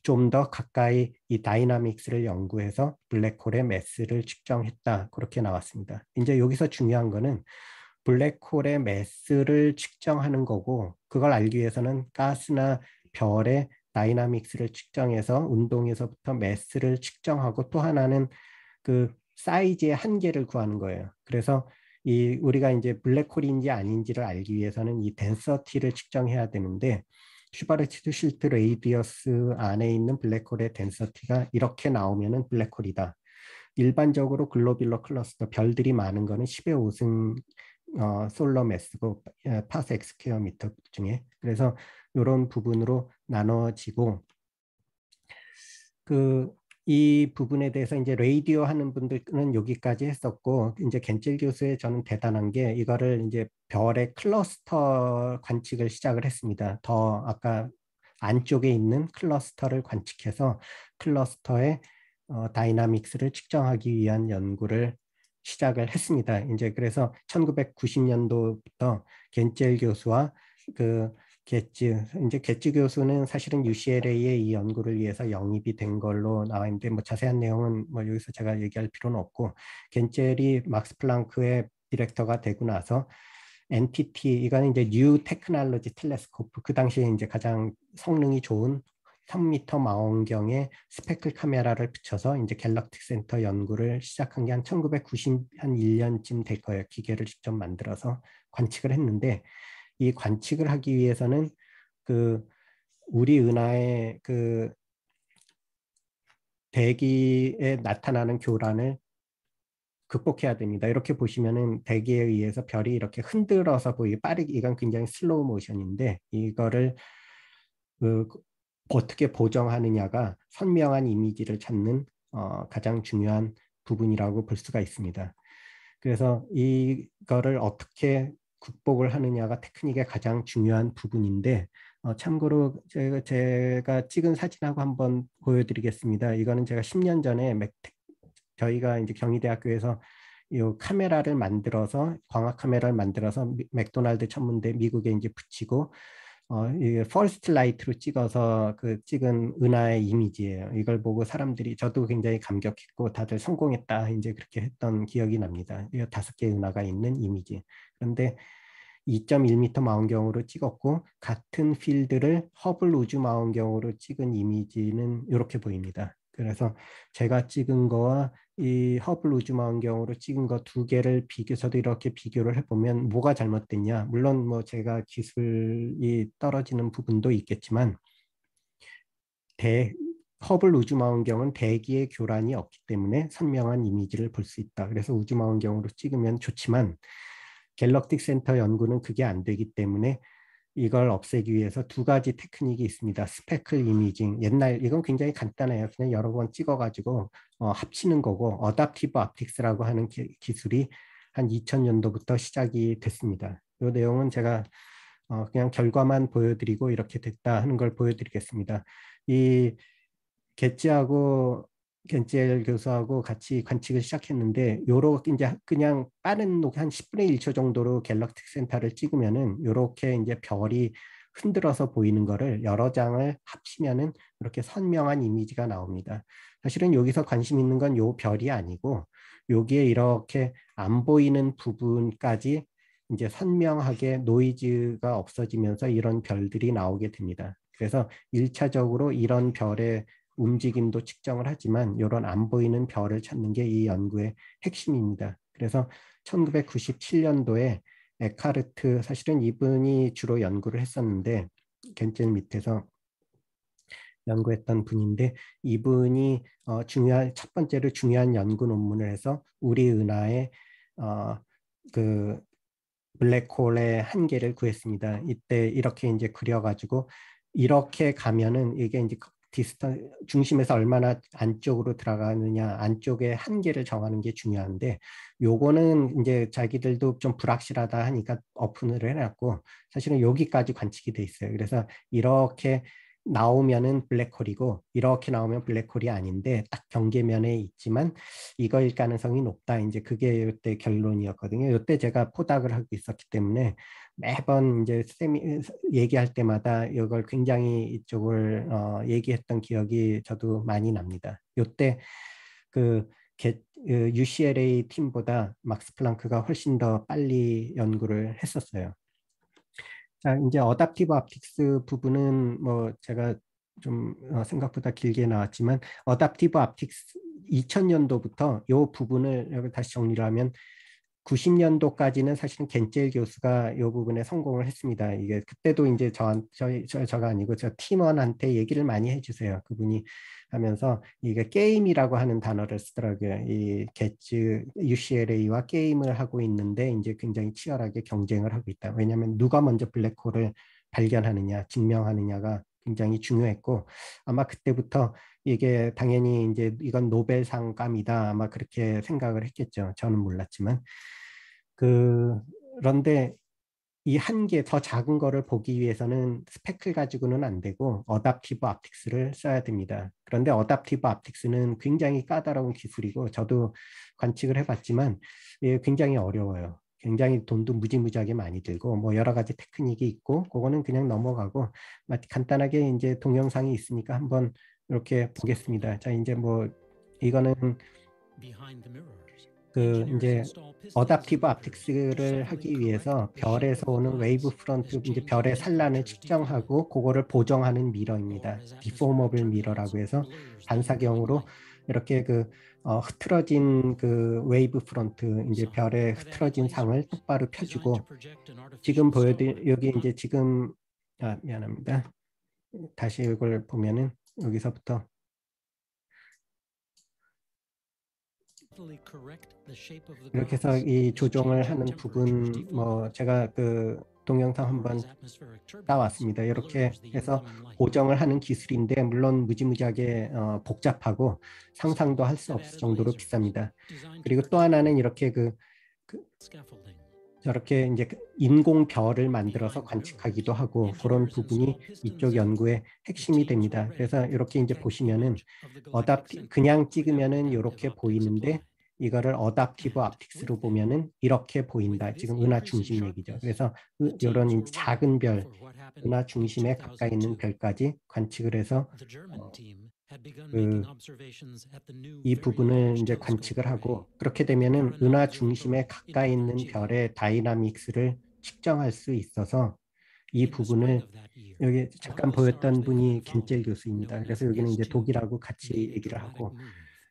좀 더 가까이 이 다이나믹스를 연구해서 블랙홀의 매스를 측정했다. 그렇게 나왔습니다. 이제 여기서 중요한 거는 블랙홀의 매스를 측정하는 거고, 그걸 알기 위해서는 가스나 별의 다이나믹스를 측정해서 운동에서부터 매스를 측정하고, 또 하나는 그 사이즈의 한계를 구하는 거예요. 그래서 이 우리가 이제 블랙홀인지 아닌지를 알기 위해서는 이 덴서티를 측정해야 되는데, 슈바르츠 실트 레이디어스 안에 있는 블랙홀의 덴서티가 이렇게 나오면은 블랙홀이다. 일반적으로 글로뷸러 클러스터 별들이 많은 거는 10의 5승 솔러 매스고 파섹 스퀘어 미터 중에, 그래서 이런 부분으로 나눠지고, 그 이 부분에 대해서 이제 레이디오 하는 분들은 여기까지 했었고, 이제 겐젤 교수의 저는 대단한 게 이거를 이제 별의 클러스터 관측을 시작을 했습니다. 더 아까 안쪽에 있는 클러스터를 관측해서 클러스터의 다이나믹스를 측정하기 위한 연구를 시작을 했습니다. 이제 그래서 1990년도부터 겐젤 교수와 그 게츠 교수는 사실은 UCLA의 이 연구를 위해서 영입이 된 걸로 나와 있는데, 뭐 자세한 내용은 뭐 여기서 제가 얘기할 필요는 없고, 겐젤이 막스 플랑크의 디렉터가 되고 나서 NTT, 이거는 이제 뉴 테크놀로지 텔레스코프, 그 당시에 이제 가장 성능이 좋은 3m 망원경에 스페클 카메라를 붙여서 이제 갤럭틱 센터 연구를 시작한 게 한 1991년쯤 될 거예요. 기계를 직접 만들어서 관측을 했는데, 이 관측을 하기 위해서는 그 우리 은하의 그 대기에 나타나는 교란을 극복해야 됩니다. 이렇게 보시면은 대기에 의해서 별이 이렇게 흔들어서 보이게 빠르게, 이건 굉장히 슬로우 모션인데, 이거를 그 어떻게 보정하느냐가 선명한 이미지를 찾는 가장 중요한 부분이라고 볼 수가 있습니다. 그래서 이거를 어떻게 극복을 하느냐가 테크닉의 가장 중요한 부분인데, 참고로 제가 찍은 사진하고 한번 보여드리겠습니다. 이거는 제가 10년 전에 저희가 이제 경희대학교에서 이 카메라를 만들어서, 광학 카메라를 만들어서 맥도날드 천문대 미국에 이제 붙이고, 이게 퍼스트 라이트로 찍어서 그 찍은 은하의 이미지예요. 이걸 보고 사람들이, 저도 굉장히 감격했고 다들 성공했다 이제 그렇게 했던 기억이 납니다. 이 5개의 은하가 있는 이미지. 그런데 2.1m 망원경으로 찍었고, 같은 필드를 허블 우주 망원경으로 찍은 이미지는 이렇게 보입니다. 그래서 제가 찍은 거와 이 허블 우주 망원경으로 찍은 거 두 개를 저도 이렇게 비교를 해보면 뭐가 잘못됐냐. 물론 뭐 제가 기술이 떨어지는 부분도 있겠지만, 허블 우주 망원경은 대기의 교란이 없기 때문에 선명한 이미지를 볼 수 있다. 그래서 우주 망원경으로 찍으면 좋지만, 갤럭틱 센터 연구는 그게 안 되기 때문에 이걸 없애기 위해서 두 가지 테크닉이 있습니다. 스페클 이미징, 이건 굉장히 간단해요. 그냥 여러 번 찍어가지고 합치는 거고, 어답티브 optics라고 하는 기술이 한 2000년도부터 시작이 됐습니다. 이 내용은 제가 그냥 결과만 보여드리고 이렇게 됐다 하는 걸 보여드리겠습니다. 이 게츠하고 겐젤 교수하고 같이 관측을 시작했는데, 요렇 이제 그냥 빠른 한 10분의 1초 정도로 갤럭틱 센터를 찍으면은 요렇게 이제 별이 흔들어서 보이는 거를 여러 장을 합치면은 이렇게 선명한 이미지가 나옵니다. 사실은 여기서 관심 있는 건 요 별이 아니고, 여기에 이렇게 안 보이는 부분까지 이제 선명하게 노이즈가 없어지면서 이런 별들이 나오게 됩니다. 그래서 1차적으로 이런 별의 움직임도 측정을 하지만, 이런 안 보이는 별을 찾는 게 이 연구의 핵심입니다. 그래서 1997년도에 에카르트, 사실은 이분이 주로 연구를 했었는데 겐젤 밑에서 연구했던 분인데, 이분이 첫 번째로 중요한 연구 논문을 해서 우리 은하의 그 블랙홀의 한계를 구했습니다. 이때 이렇게 이제 그려가지고, 이렇게 가면은 이게 이제 중심에서 얼마나 안쪽으로 들어가느냐, 안쪽의 한계를 정하는 게 중요한데, 요거는 이제 자기들도 좀 불확실하다 하니까 오픈을 해놨고, 사실은 여기까지 관측이 돼 있어요. 그래서 이렇게 나오면은 블랙홀이고, 이렇게 나오면 블랙홀이 아닌데 딱 경계면에 있지만 이거일 가능성이 높다. 이제 그게 이때 결론이었거든요. 이때 제가 포닥을 하고 있었기 때문에 매번 이제 얘기할 때마다 이걸 굉장히 이쪽을 얘기했던 기억이 저도 많이 납니다. 이때 그 UCLA 팀보다 막스 플랑크가 훨씬 더 빨리 연구를 했었어요. 자, 이제 어답티브 aptics 부분은 뭐 제가 좀 생각보다 길게 나왔지만 어답티브 aptics 2000년도부터 이 부분을 여기 다시 정리를 하면 90년도까지는 사실은 겐젤 교수가 이 부분에 성공을 했습니다. 이게 그때도 이제 저가 아니고 저 팀원한테 얘기를 많이 해주세요. 그분이 하면서 이게 게임이라고 하는 단어를 쓰더라고요. 이 게츠 UCLA와 게임을 하고 있는데 이제 굉장히 치열하게 경쟁을 하고 있다. 왜냐하면 누가 먼저 블랙홀을 발견하느냐, 증명하느냐가 굉장히 중요했고 아마 그때부터 이게 당연히 이제 이건 노벨상감이다 아마 그렇게 생각을 했겠죠. 저는 몰랐지만 그런데 이 한 개 더 작은 거를 보기 위해서는 스펙을 가지고는 안 되고 어답티브 aptics를 써야 됩니다. 그런데 어답티브 aptics는 굉장히 까다로운 기술이고 저도 관측을 해봤지만 굉장히 어려워요. 굉장히 돈도 무지무지하게 많이 들고 뭐 여러 가지 테크닉이 있고 그거는 그냥 넘어가고 간단하게 이제 동영상이 있으니까 한번 이렇게 보겠습니다. 자 이제 뭐 이거는 이제 어답티브 aptics를 하기 위해서 별에서 오는 웨이브 프런트 이제 별의 산란을 측정하고 그거를 보정하는 미러입니다. 디포머블 미러라고 해서 반사경으로 이렇게 흐트러진 웨이브 프런트 이제 별의 흐트러진 상을 똑바로 펴주고 지금 보여드린 여기 이제 지금 미안합니다. 다시 이걸 보면은 여기서부터 이렇게 해서 이 조정을 하는 부분 뭐 제가 동영상 한번 따왔습니다. 이렇게 해서 보정을 하는 기술인데 물론 무지무지하게 복잡하고 상상도 할 수 없을 정도로 비쌉니다. 그리고 또 하나는 이렇게 저렇게 이제 인공 별을 만들어서 관측하기도 하고 그런 부분이 이쪽 연구의 핵심이 됩니다. 그래서 이렇게 이제 보시면은 그냥 찍으면은 이렇게 보이는데 이거를 어답티브 aptics로 보면은 이렇게 보인다. 지금 은하 중심 얘기죠. 그래서 이런 작은 별, 은하 중심에 가까이 있는 별까지 관측을 해서 이 부분을 이제 관측을 하고 그렇게 되면은 은하 중심에 가까이 있는 별의 다이나믹스를 측정할 수 있어서 이 부분을 여기 잠깐 보였던 분이 겐젤 교수입니다. 그래서 여기는 이제 독일하고 같이 얘기를 하고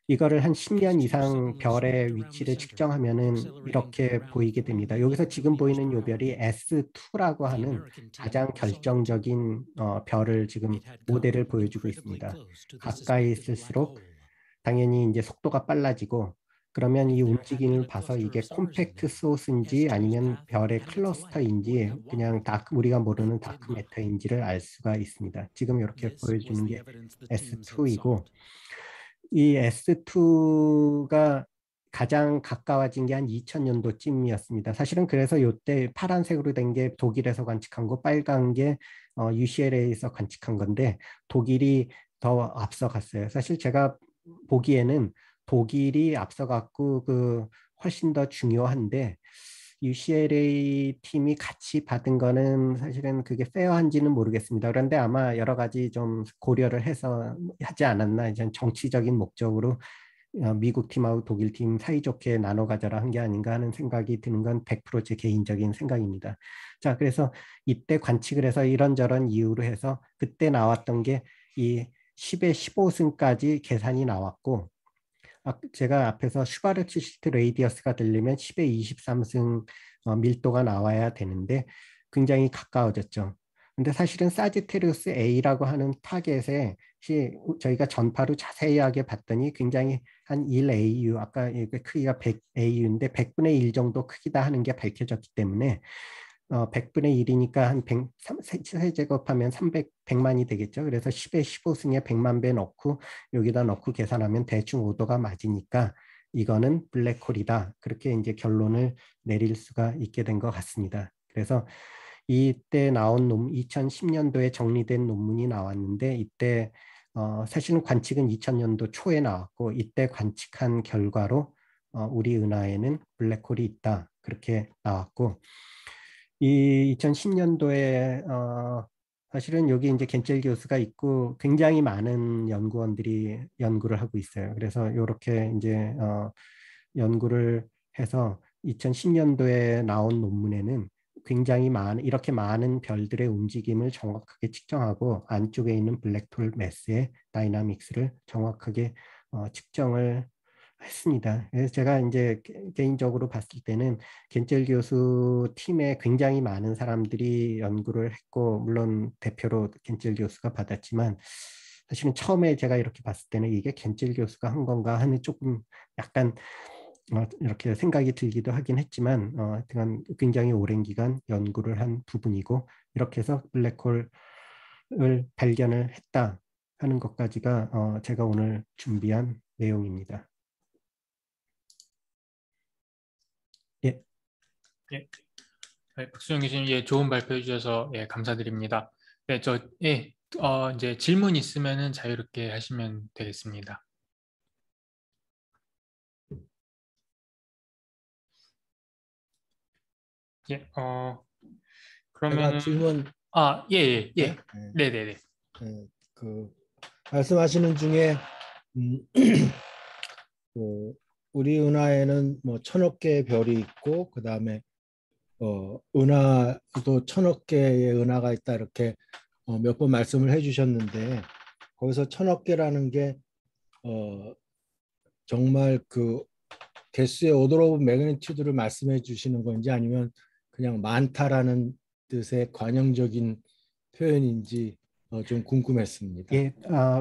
이거를 한 10년 이상 별의 위치를 측정하면은 이렇게 보이게 됩니다. 여기서 지금 보이는 요 별이 S2라고 하는 가장 결정적인 별을 지금 모델을 보여주고 있습니다. 가까이 있을수록 당연히 이제 속도가 빨라지고 그러면 이 움직임을 봐서 이게 콤팩트 소스인지 아니면 별의 클러스터인지 그냥 우리가 모르는 다크 매터인지를 알 수가 있습니다. 지금 이렇게 보여주는 게 S2이고 이 S2가 가장 가까워진 게 한 2000년도쯤이었습니다. 사실은 그래서 이때 파란색으로 된 게 독일에서 관측한 거, 빨간 게 UCLA에서 관측한 건데 독일이 더 앞서갔어요. 사실 제가 보기에는 독일이 앞서갔고 훨씬 더 중요한데 UCLA 팀이 같이 받은 거는 사실은 그게 페어한지는 모르겠습니다. 그런데 아마 여러 가지 좀 고려를 해서 하지 않았나. 이제 정치적인 목적으로 미국 팀하고 독일 팀 사이좋게 나눠 가져라 한 게 아닌가 하는 생각이 드는 건 100%제 개인적인 생각입니다. 자, 그래서 이때 관측을 해서 이런저런 이유로 해서 그때 나왔던 게 이 10의 15승까지 계산이 나왔고 제가 앞에서 슈바르츠 시트 레이디어스가 되려면 10의 23승 밀도가 나와야 되는데 굉장히 가까워졌죠. 근데 사실은 사지테리우스 A라고 하는 타겟에 저희가 전파로 자세하게 봤더니 굉장히 한 1AU, 아까 크기가 100AU인데 100분의 1 정도 크기다 하는 게 밝혀졌기 때문에 100분의 1이니까 한 3제곱하면 100만이 되겠죠. 그래서 10에 15승에 100만 배 넣고 여기다 넣고 계산하면 대충 오도가 맞으니까 이거는 블랙홀이다. 그렇게 이제 결론을 내릴 수가 있게 된 것 같습니다. 그래서 이때 나온 2010년도에 정리된 논문이 나왔는데 이때 사실은 관측은 2000년도 초에 나왔고 이때 관측한 결과로 우리 은하에는 블랙홀이 있다. 그렇게 나왔고 이 2010년도에 사실은 여기 이제 겐젤 교수가 있고 굉장히 많은 연구원들이 연구를 하고 있어요. 그래서 이렇게 이제 연구를 해서 2010년도에 나온 논문에는 굉장히 이렇게 많은 별들의 움직임을 정확하게 측정하고 안쪽에 있는 블랙홀 매스의 다이나믹스를 정확하게 측정을 했습니다. 그래서 제가 이제 개인적으로 봤을 때는 겐젤 교수 팀에 굉장히 많은 사람들이 연구를 했고, 물론 대표로 겐젤 교수가 받았지만, 사실은 처음에 제가 이렇게 봤을 때는 이게 겐젤 교수가 한 건가 하는 조금 약간 이렇게 생각이 들기도 하긴 했지만, 하여튼 굉장히 오랜 기간 연구를 한 부분이고, 이렇게 해서 블랙홀을 발견을 했다 하는 것까지가 제가 오늘 준비한 내용입니다. 예. 예. 네, 박수영 교수님, 예, 좋은 발표해 주셔서 예, 감사드립니다. 네, 예, 이제 질문 있으면은 자유롭게 하시면 되겠습니다. 예, 제가 그러면은, 질문 예, 예, 예. 할까요? 네. 네, 네, 네. 네, 그 말씀하시는 중에 그 우리 은하에는 뭐 1,000억 개의 별이 있고 그 다음에 은하도 1,000억 개의 은하가 있다 이렇게 몇 번 말씀을 해주셨는데 거기서 1,000억 개라는 게 정말 그 개수의 오더 오브 매그니튜드를 말씀해 주시는 건지 아니면 그냥 많다라는 뜻의 관용적인 표현인지 좀 궁금했습니다. 예,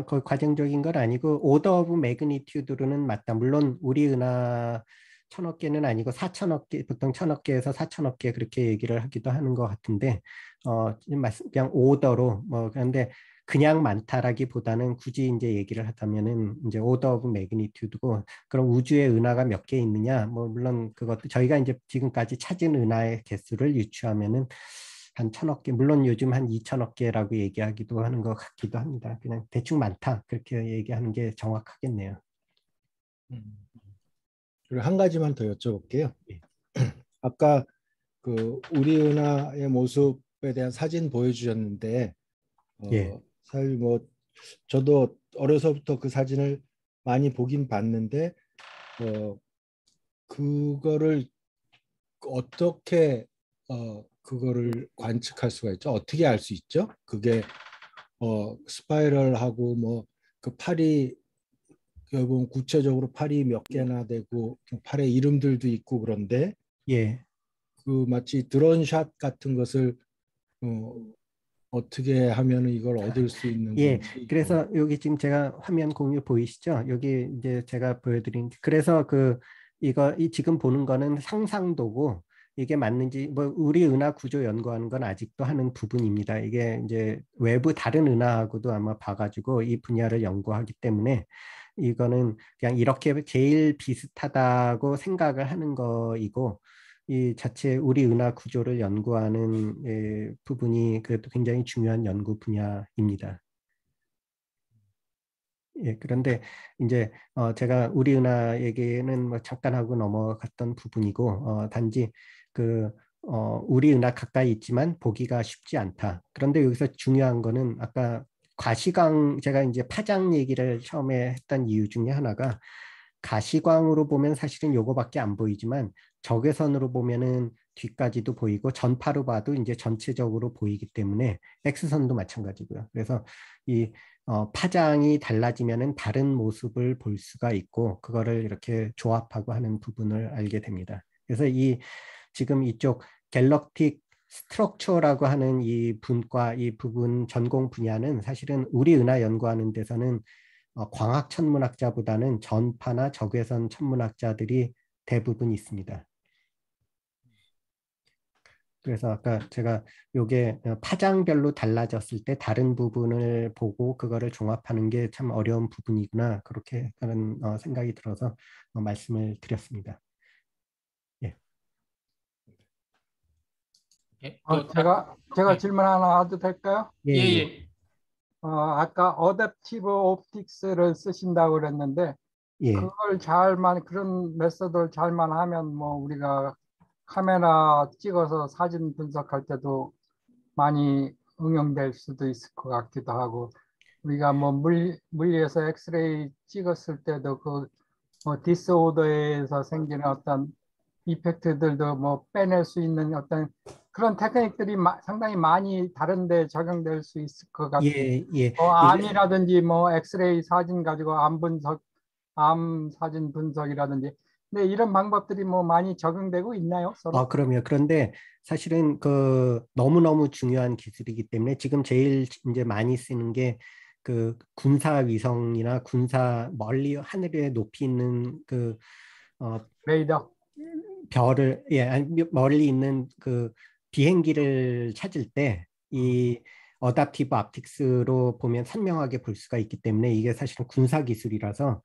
그 과정적인 건 아니고 오더 오브 매그니튜드로는 맞다. 물론 우리 은하 1,000억 개는 아니고 4,000억 개, 보통 1,000억 개에서 4,000억 개 그렇게 얘기를 하기도 하는 것 같은데, 그냥 오더로 그런데 그냥 많다라기보다는 굳이 이제 얘기를 하자면은 이제 오더 오브 매그니튜드고, 그럼 우주에 은하가 몇 개 있느냐? 뭐 물론 그것도 저희가 이제 지금까지 찾은 은하의 개수를 유추하면은 한 1,000억 개, 물론 요즘 한 2,000억 개라고 얘기하기도 하는 것 같기도 합니다. 그냥 대충 많다 그렇게 얘기하는 게 정확하겠네요. 그리고 한 가지만 더 여쭤볼게요. 예. 아까 그 우리 은하의 모습에 대한 사진 보여주셨는데 예. 사실 뭐 저도 어려서부터 그 사진을 많이 보긴 봤는데 그거를 어떻게 그거를 관측할 수가 있죠? 어떻게 알 수 있죠? 그게 스파이럴하고 뭐 그 팔이 여러분 구체적으로 팔이 몇 개나 되고 팔의 이름들도 있고 그런데 예. 그 마치 드론샷 같은 것을 어떻게 하면 이걸 얻을 수 있는 예, 건지. 그래서 여기 지금 제가 화면 공유 보이시죠? 여기 이제 제가 보여드린, 그래서 이 지금 보는 거는 상상도고, 이게 맞는지, 뭐, 우리 은하 구조 연구하는 건 아직도 하는 부분입니다. 이게 이제 외부 다른 은하하고도 아마 봐가지고 이 분야를 연구하기 때문에 이거는 그냥 이렇게 제일 비슷하다고 생각을 하는 거이고, 이 자체 우리 은하 구조를 연구하는 부분이 그래도 굉장히 중요한 연구 분야입니다. 예, 그런데 이제 제가 우리 은하 얘기는 뭐 잠깐 하고 넘어갔던 부분이고, 단지 우리 은하 가까이 있지만 보기가 쉽지 않다. 그런데 여기서 중요한 거는 아까 과시광, 제가 이제 파장 얘기를 처음에 했던 이유 중에 하나가, 가시광으로 보면 사실은 요거밖에 안 보이지만 적외선으로 보면은 뒤까지도 보이고 전파로 봐도 이제 전체적으로 보이기 때문에, X선도 마찬가지고요. 그래서 이 파장이 달라지면은 다른 모습을 볼 수가 있고, 그거를 이렇게 조합하고 하는 부분을 알게 됩니다. 그래서 지금 이쪽 갤럭틱 스트럭처라고 하는 이 분과 이 부분 전공 분야는 사실은 우리 은하 연구하는 데서는 광학 천문학자보다는 전파나 적외선 천문학자들이 대부분 있습니다. 그래서 아까 제가 요게 파장별로 달라졌을 때 다른 부분을 보고 그거를 종합하는 게 참 어려운 부분이구나, 그렇게 하는 생각이 들어서 말씀을 드렸습니다. 예. 예, 제가 질문 하나 해도 될까요? 예, 예, 예, 예. 아까 어댑티브 옵틱스를 쓰신다고 그랬는데 예. 그런 메서드를 잘만 하면 뭐 우리가 카메라 찍어서 사진 분석할 때도 많이 응용될 수도 있을 것 같기도 하고 우리가 뭐 물리에서 엑스레이 찍었을 때도 그 뭐 디스오더에서 생기는 어떤 이펙트들도 뭐 빼낼 수 있는 어떤 그런 테크닉들이 상당히 많이 다른데 적용될 수 있을 것 같아요. 예, 예. 뭐 이게 암이라든지 뭐 엑스레이 사진 가지고 암 사진 분석이라든지. 근데 이런 방법들이 뭐 많이 적용되고 있나요, 서로? 그럼요. 그런데 사실은 그 너무너무 중요한 기술이기 때문에 지금 제일 이제 많이 쓰는 게 그 군사 위성이나 군사 멀리 하늘에 높이 있는 그 어, 레이더. 별을 아니, 멀리 있는 그 비행기를 찾을 때 이 어답티브 aptic스로 보면 선명하게 볼 수가 있기 때문에 이게 사실은 군사 기술이라서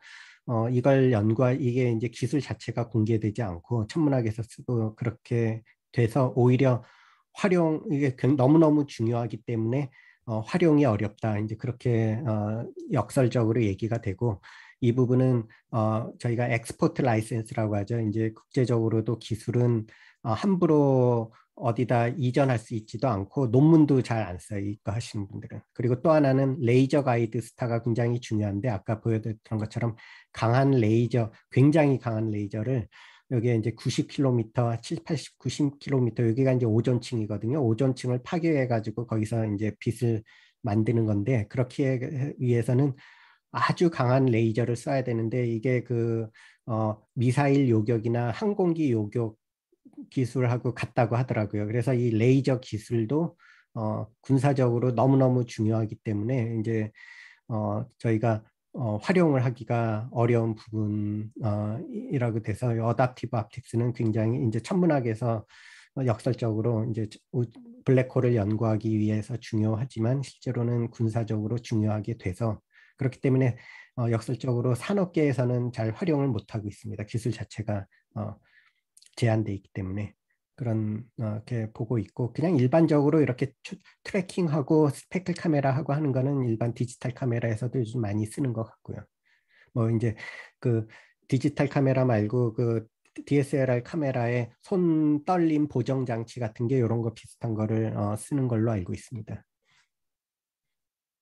이걸 이게 이제 기술 자체가 공개되지 않고 천문학에서 쓰고 그렇게 돼서 오히려 이게 너무너무 중요하기 때문에 활용이 어렵다. 이제 그렇게 역설적으로 얘기가 되고 이 부분은 저희가 엑스포트 라이센스라고 하죠. 이제 국제적으로도 기술은 함부로 어디다 이전할 수 있지도 않고 논문도 잘 안 써요. 이거 하시는 분들은. 그리고 또 하나는 레이저 가이드 스타가 굉장히 중요한데 아까 보여드렸던 것처럼 굉장히 강한 레이저를 여기에 이제 90km, 7, 80, 90km 여기가 이제 오존층이거든요. 오존층을 파괴해 가지고 거기서 이제 빛을 만드는 건데 그렇게 위해서는 아주 강한 레이저를 써야 되는데 이게 미사일 요격이나 항공기 요격 기술하고 같다고 하더라고요. 그래서 이 레이저 기술도 군사적으로 너무너무 중요하기 때문에 이제 저희가 활용을 하기가 어려운 부분이라고 돼서 어답티브 aptic스는 굉장히 이제 천문학에서 역설적으로 이제 블랙홀을 연구하기 위해서 중요하지만 실제로는 군사적으로 중요하게 돼서 그렇기 때문에 역설적으로 산업계에서는 잘 활용을 못하고 있습니다. 기술 자체가 제한돼 있기 때문에 이렇게 보고 있고 그냥 일반적으로 이렇게 트래킹하고 스페클 카메라하고 하는 거는 일반 디지털 카메라에서도 요즘 많이 쓰는 것 같고요. 뭐 이제 그 디지털 카메라 말고 그 DSLR 카메라에 손 떨림 보정 장치 같은 게 이런 거 비슷한 거를 쓰는 걸로 알고 있습니다.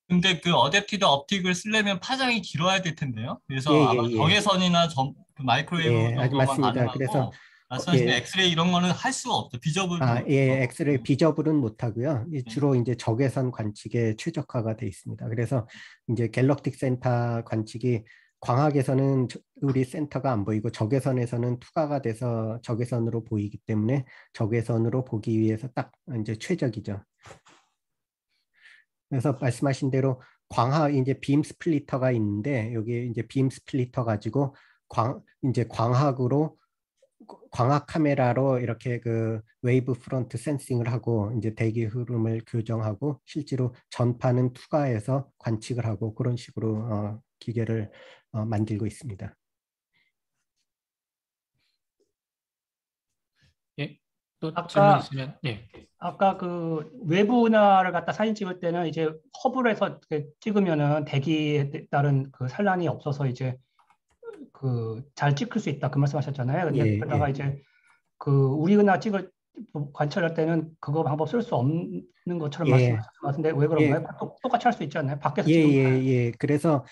근데 그 어댑티드 업틱을 쓰려면 파장이 길어야 될 텐데요. 예, 그래서 아마 예, 예. 적외선이나 그 마이크로웨이브 예, 아주 정도만 맞습니다. 그래서 가능하고 말씀하신 예, 엑스레이 이런 거는 할 수가 없죠. 비저블도 예, 못하고. 엑스레이 비저블은 못하고요. 네. 주로 이제 적외선 관측에 최적화가 돼 있습니다. 그래서 이제 갤럭틱 센터 관측이 광학에서는 우리 센터가 안 보이고 적외선에서는 투과가 돼서 적외선으로 보이기 때문에 적외선으로 보기 위해서 딱 이제 최적이죠. 그래서 말씀하신 대로 이제 빔 스플리터가 있는데 여기 이제 빔 스플리터 가지고 이제 광학 카메라로 이렇게 그 웨이브 프론트 센싱을 하고 이제 대기 흐름을 교정하고 실제로 전파는 투과해서 관측을 하고 그런 식으로 기계를 만들고 있습니다. 예, 또 질문 아까 있으면 예. 아까 그 외부나를 갖다 사진 찍을 때는 이제 허블에서 이렇게 찍으면은 대기에 따른 그 산란이 없어서 이제 그 잘 찍힐 수 있다 그 말씀하셨잖아요. 근데 예, 그러다가 예. 이제 그 우리은하 관찰할 때는 그거 방법 쓸 수 없는 것처럼 예, 말씀하셨던 것 같은데 왜 예, 그런가요? 똑같이 할 수 있지 않나요? 밖에서 예, 찍으면. 예, 예. 그래서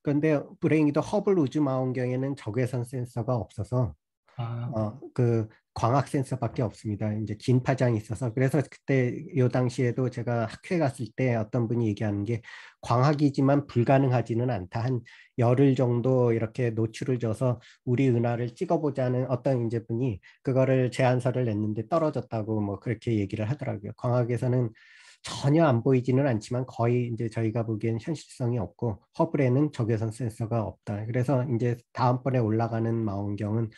그런데 불행히도 허블 우주망원경에는 적외선 센서가 없어서 아, 그 광학 센서밖에 없습니다. 이제 긴 파장이 있어서 그래서 그때 요 당시에도 제가 학회 갔을 때 어떤 분이 얘기하는 게 광학이지만 불가능하지는 않다. 한 열흘 정도 이렇게 노출을 줘서 우리 은하를 찍어보자는 어떤 이제 분이 그거를 제안서를 냈는데 떨어졌다고 뭐 그렇게 얘기를 하더라고요. 광학에서는 전혀 안 보이지는 않지만 거의 이제 저희가 보기엔 현실성이 없고 허블에는 적외선 센서가 없다. 그래서 이제 다음번에 올라가는 망원경은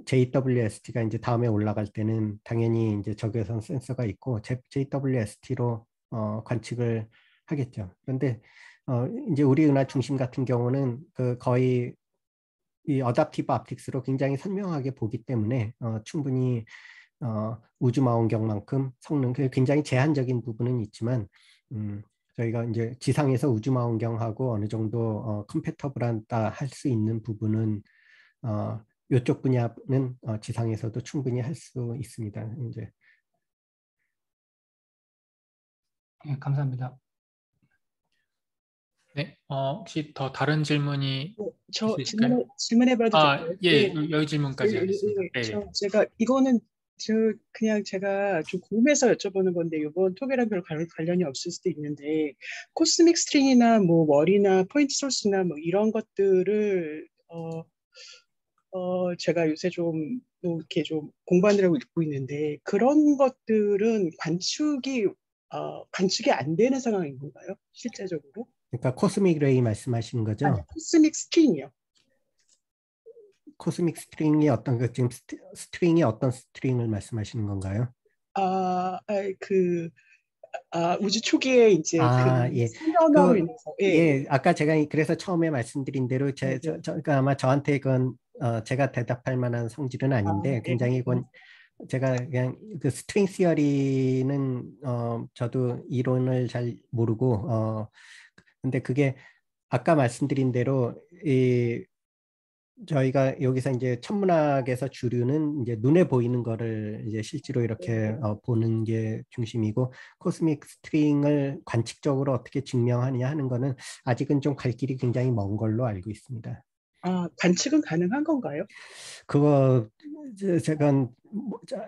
JWST가 이제 다음에 올라갈 때는 당연히 이제 적외선 센서가 있고 JWST로 관측을 하겠죠. 그런데 이제 우리 은하 중심 같은 경우는 그 거의 이 어답티브 aptic스로 굉장히 선명하게 보기 때문에 충분히 우주망원경만큼 성능 굉장히 제한적인 부분은 있지만 저희가 이제 지상에서 우주망원경하고 어느 정도 컴패터블하다 할 수 있는 부분은 이쪽 분야는 지상에서도 충분히 할 수 있습니다. 이제 예, 감사합니다. 네, 혹시 더 다른 질문이 저 있으실까요? 질문해봐도 될까요? 예, 여기 질문까지 예, 하겠습니다. 네, 제가 이거는 그냥 제가 좀 궁금해서 여쭤보는 건데 이번 톡이랑 별 관련이 없을 수도 있는데 코스믹 스트링이나 뭐 월이나 포인트 소스나 뭐 이런 것들을 제가 요새 좀 이렇게 좀 공부하느라고 읽고 있는데 그런 것들은 관측이 안 되는 상황인 건가요? 실제적으로? 그러니까 코스믹 레이 말씀하시는 거죠? 아니, 코스믹 스트링이요. 코스믹 스트링이 어떤 그 지금 스트링이 어떤 스트링을 말씀하시는 건가요? 우주 초기에 이제 예. 선언으로 인해서 예, 아까 제가 그래서 처음에 말씀드린 대로 그러니까 아마 저한테 그건 제가 대답할 만한 성질은 아닌데 굉장히 그건 제가 그냥 그 스트링 시어리는 저도 이론을 잘 모르고 근데 그게 아까 말씀드린 대로 저희가 여기서 이제 천문학에서 주류는 이제 눈에 보이는 거를 이제 실제로 이렇게 보는 게 중심이고 코스믹 스트링을 관측적으로 어떻게 증명하느냐 하는 거는 아직은 좀 갈 길이 굉장히 먼 걸로 알고 있습니다. 관측은 가능한 건가요? 그거 제가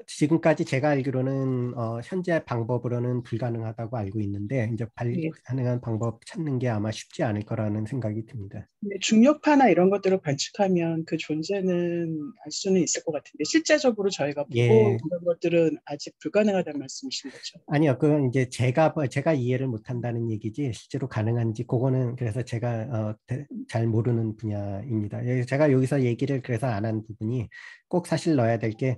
지금까지 제가 알기로는 현재 방법으로는 불가능하다고 알고 있는데 이제 가능한 방법 찾는 게 아마 쉽지 않을 거라는 생각이 듭니다. 근데 중력파나 이런 것들을 관측하면 그 존재는 알 수는 있을 것 같은데 실제적으로 저희가 보고 이런 것들은 아직 불가능하다는 말씀이신 거죠? 아니요, 그건 이제 제가 이해를 못한다는 얘기지 실제로 가능한지 그거는 그래서 제가 잘 모르는 분야입니다. 제가 여기서 얘기를 그래서 안 한 부분이 꼭 사실 넣어야 될 게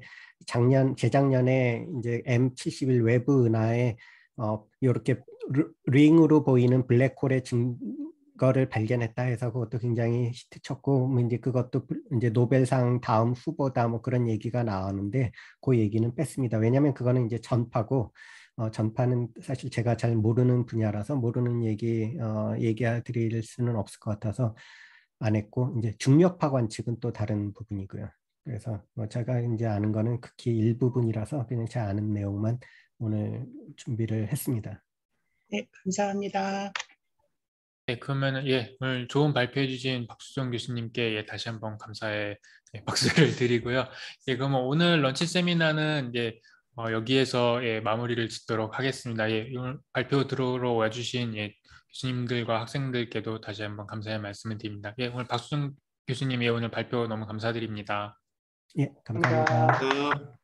재작년에 이제 M71 외부 은하에 이렇게 링으로 보이는 블랙홀의 증거를 발견했다 해서 그것도 굉장히 히트쳤고 이제 그것도 이제 노벨상 다음 후보다 뭐 그런 얘기가 나오는데 그 얘기는 뺐습니다. 왜냐하면 그거는 이제 전파고 전파는 사실 제가 잘 모르는 분야라서 모르는 얘기 얘기드릴 수는 없을 것 같아서 안 했고 이제 중력파 관측은 또 다른 부분이고요. 그래서 제가 이제 아는 거는 극히 일부분이라서 그냥 제가 아는 내용만 오늘 준비를 했습니다. 네, 감사합니다. 네, 그러면은 오늘 좋은 발표해 주신 박수정 교수님께 다시 한번 감사의 박수를 드리고요. 그러면 오늘 런치 세미나는 이제 여기에서 마무리를 짓도록 하겠습니다. 오늘 발표 들어오러 와주신 교수님들과 학생들께도 다시 한번 감사의 말씀을 드립니다. 오늘 박수정 교수님 오늘 발표 너무 감사드립니다. 감사합니다.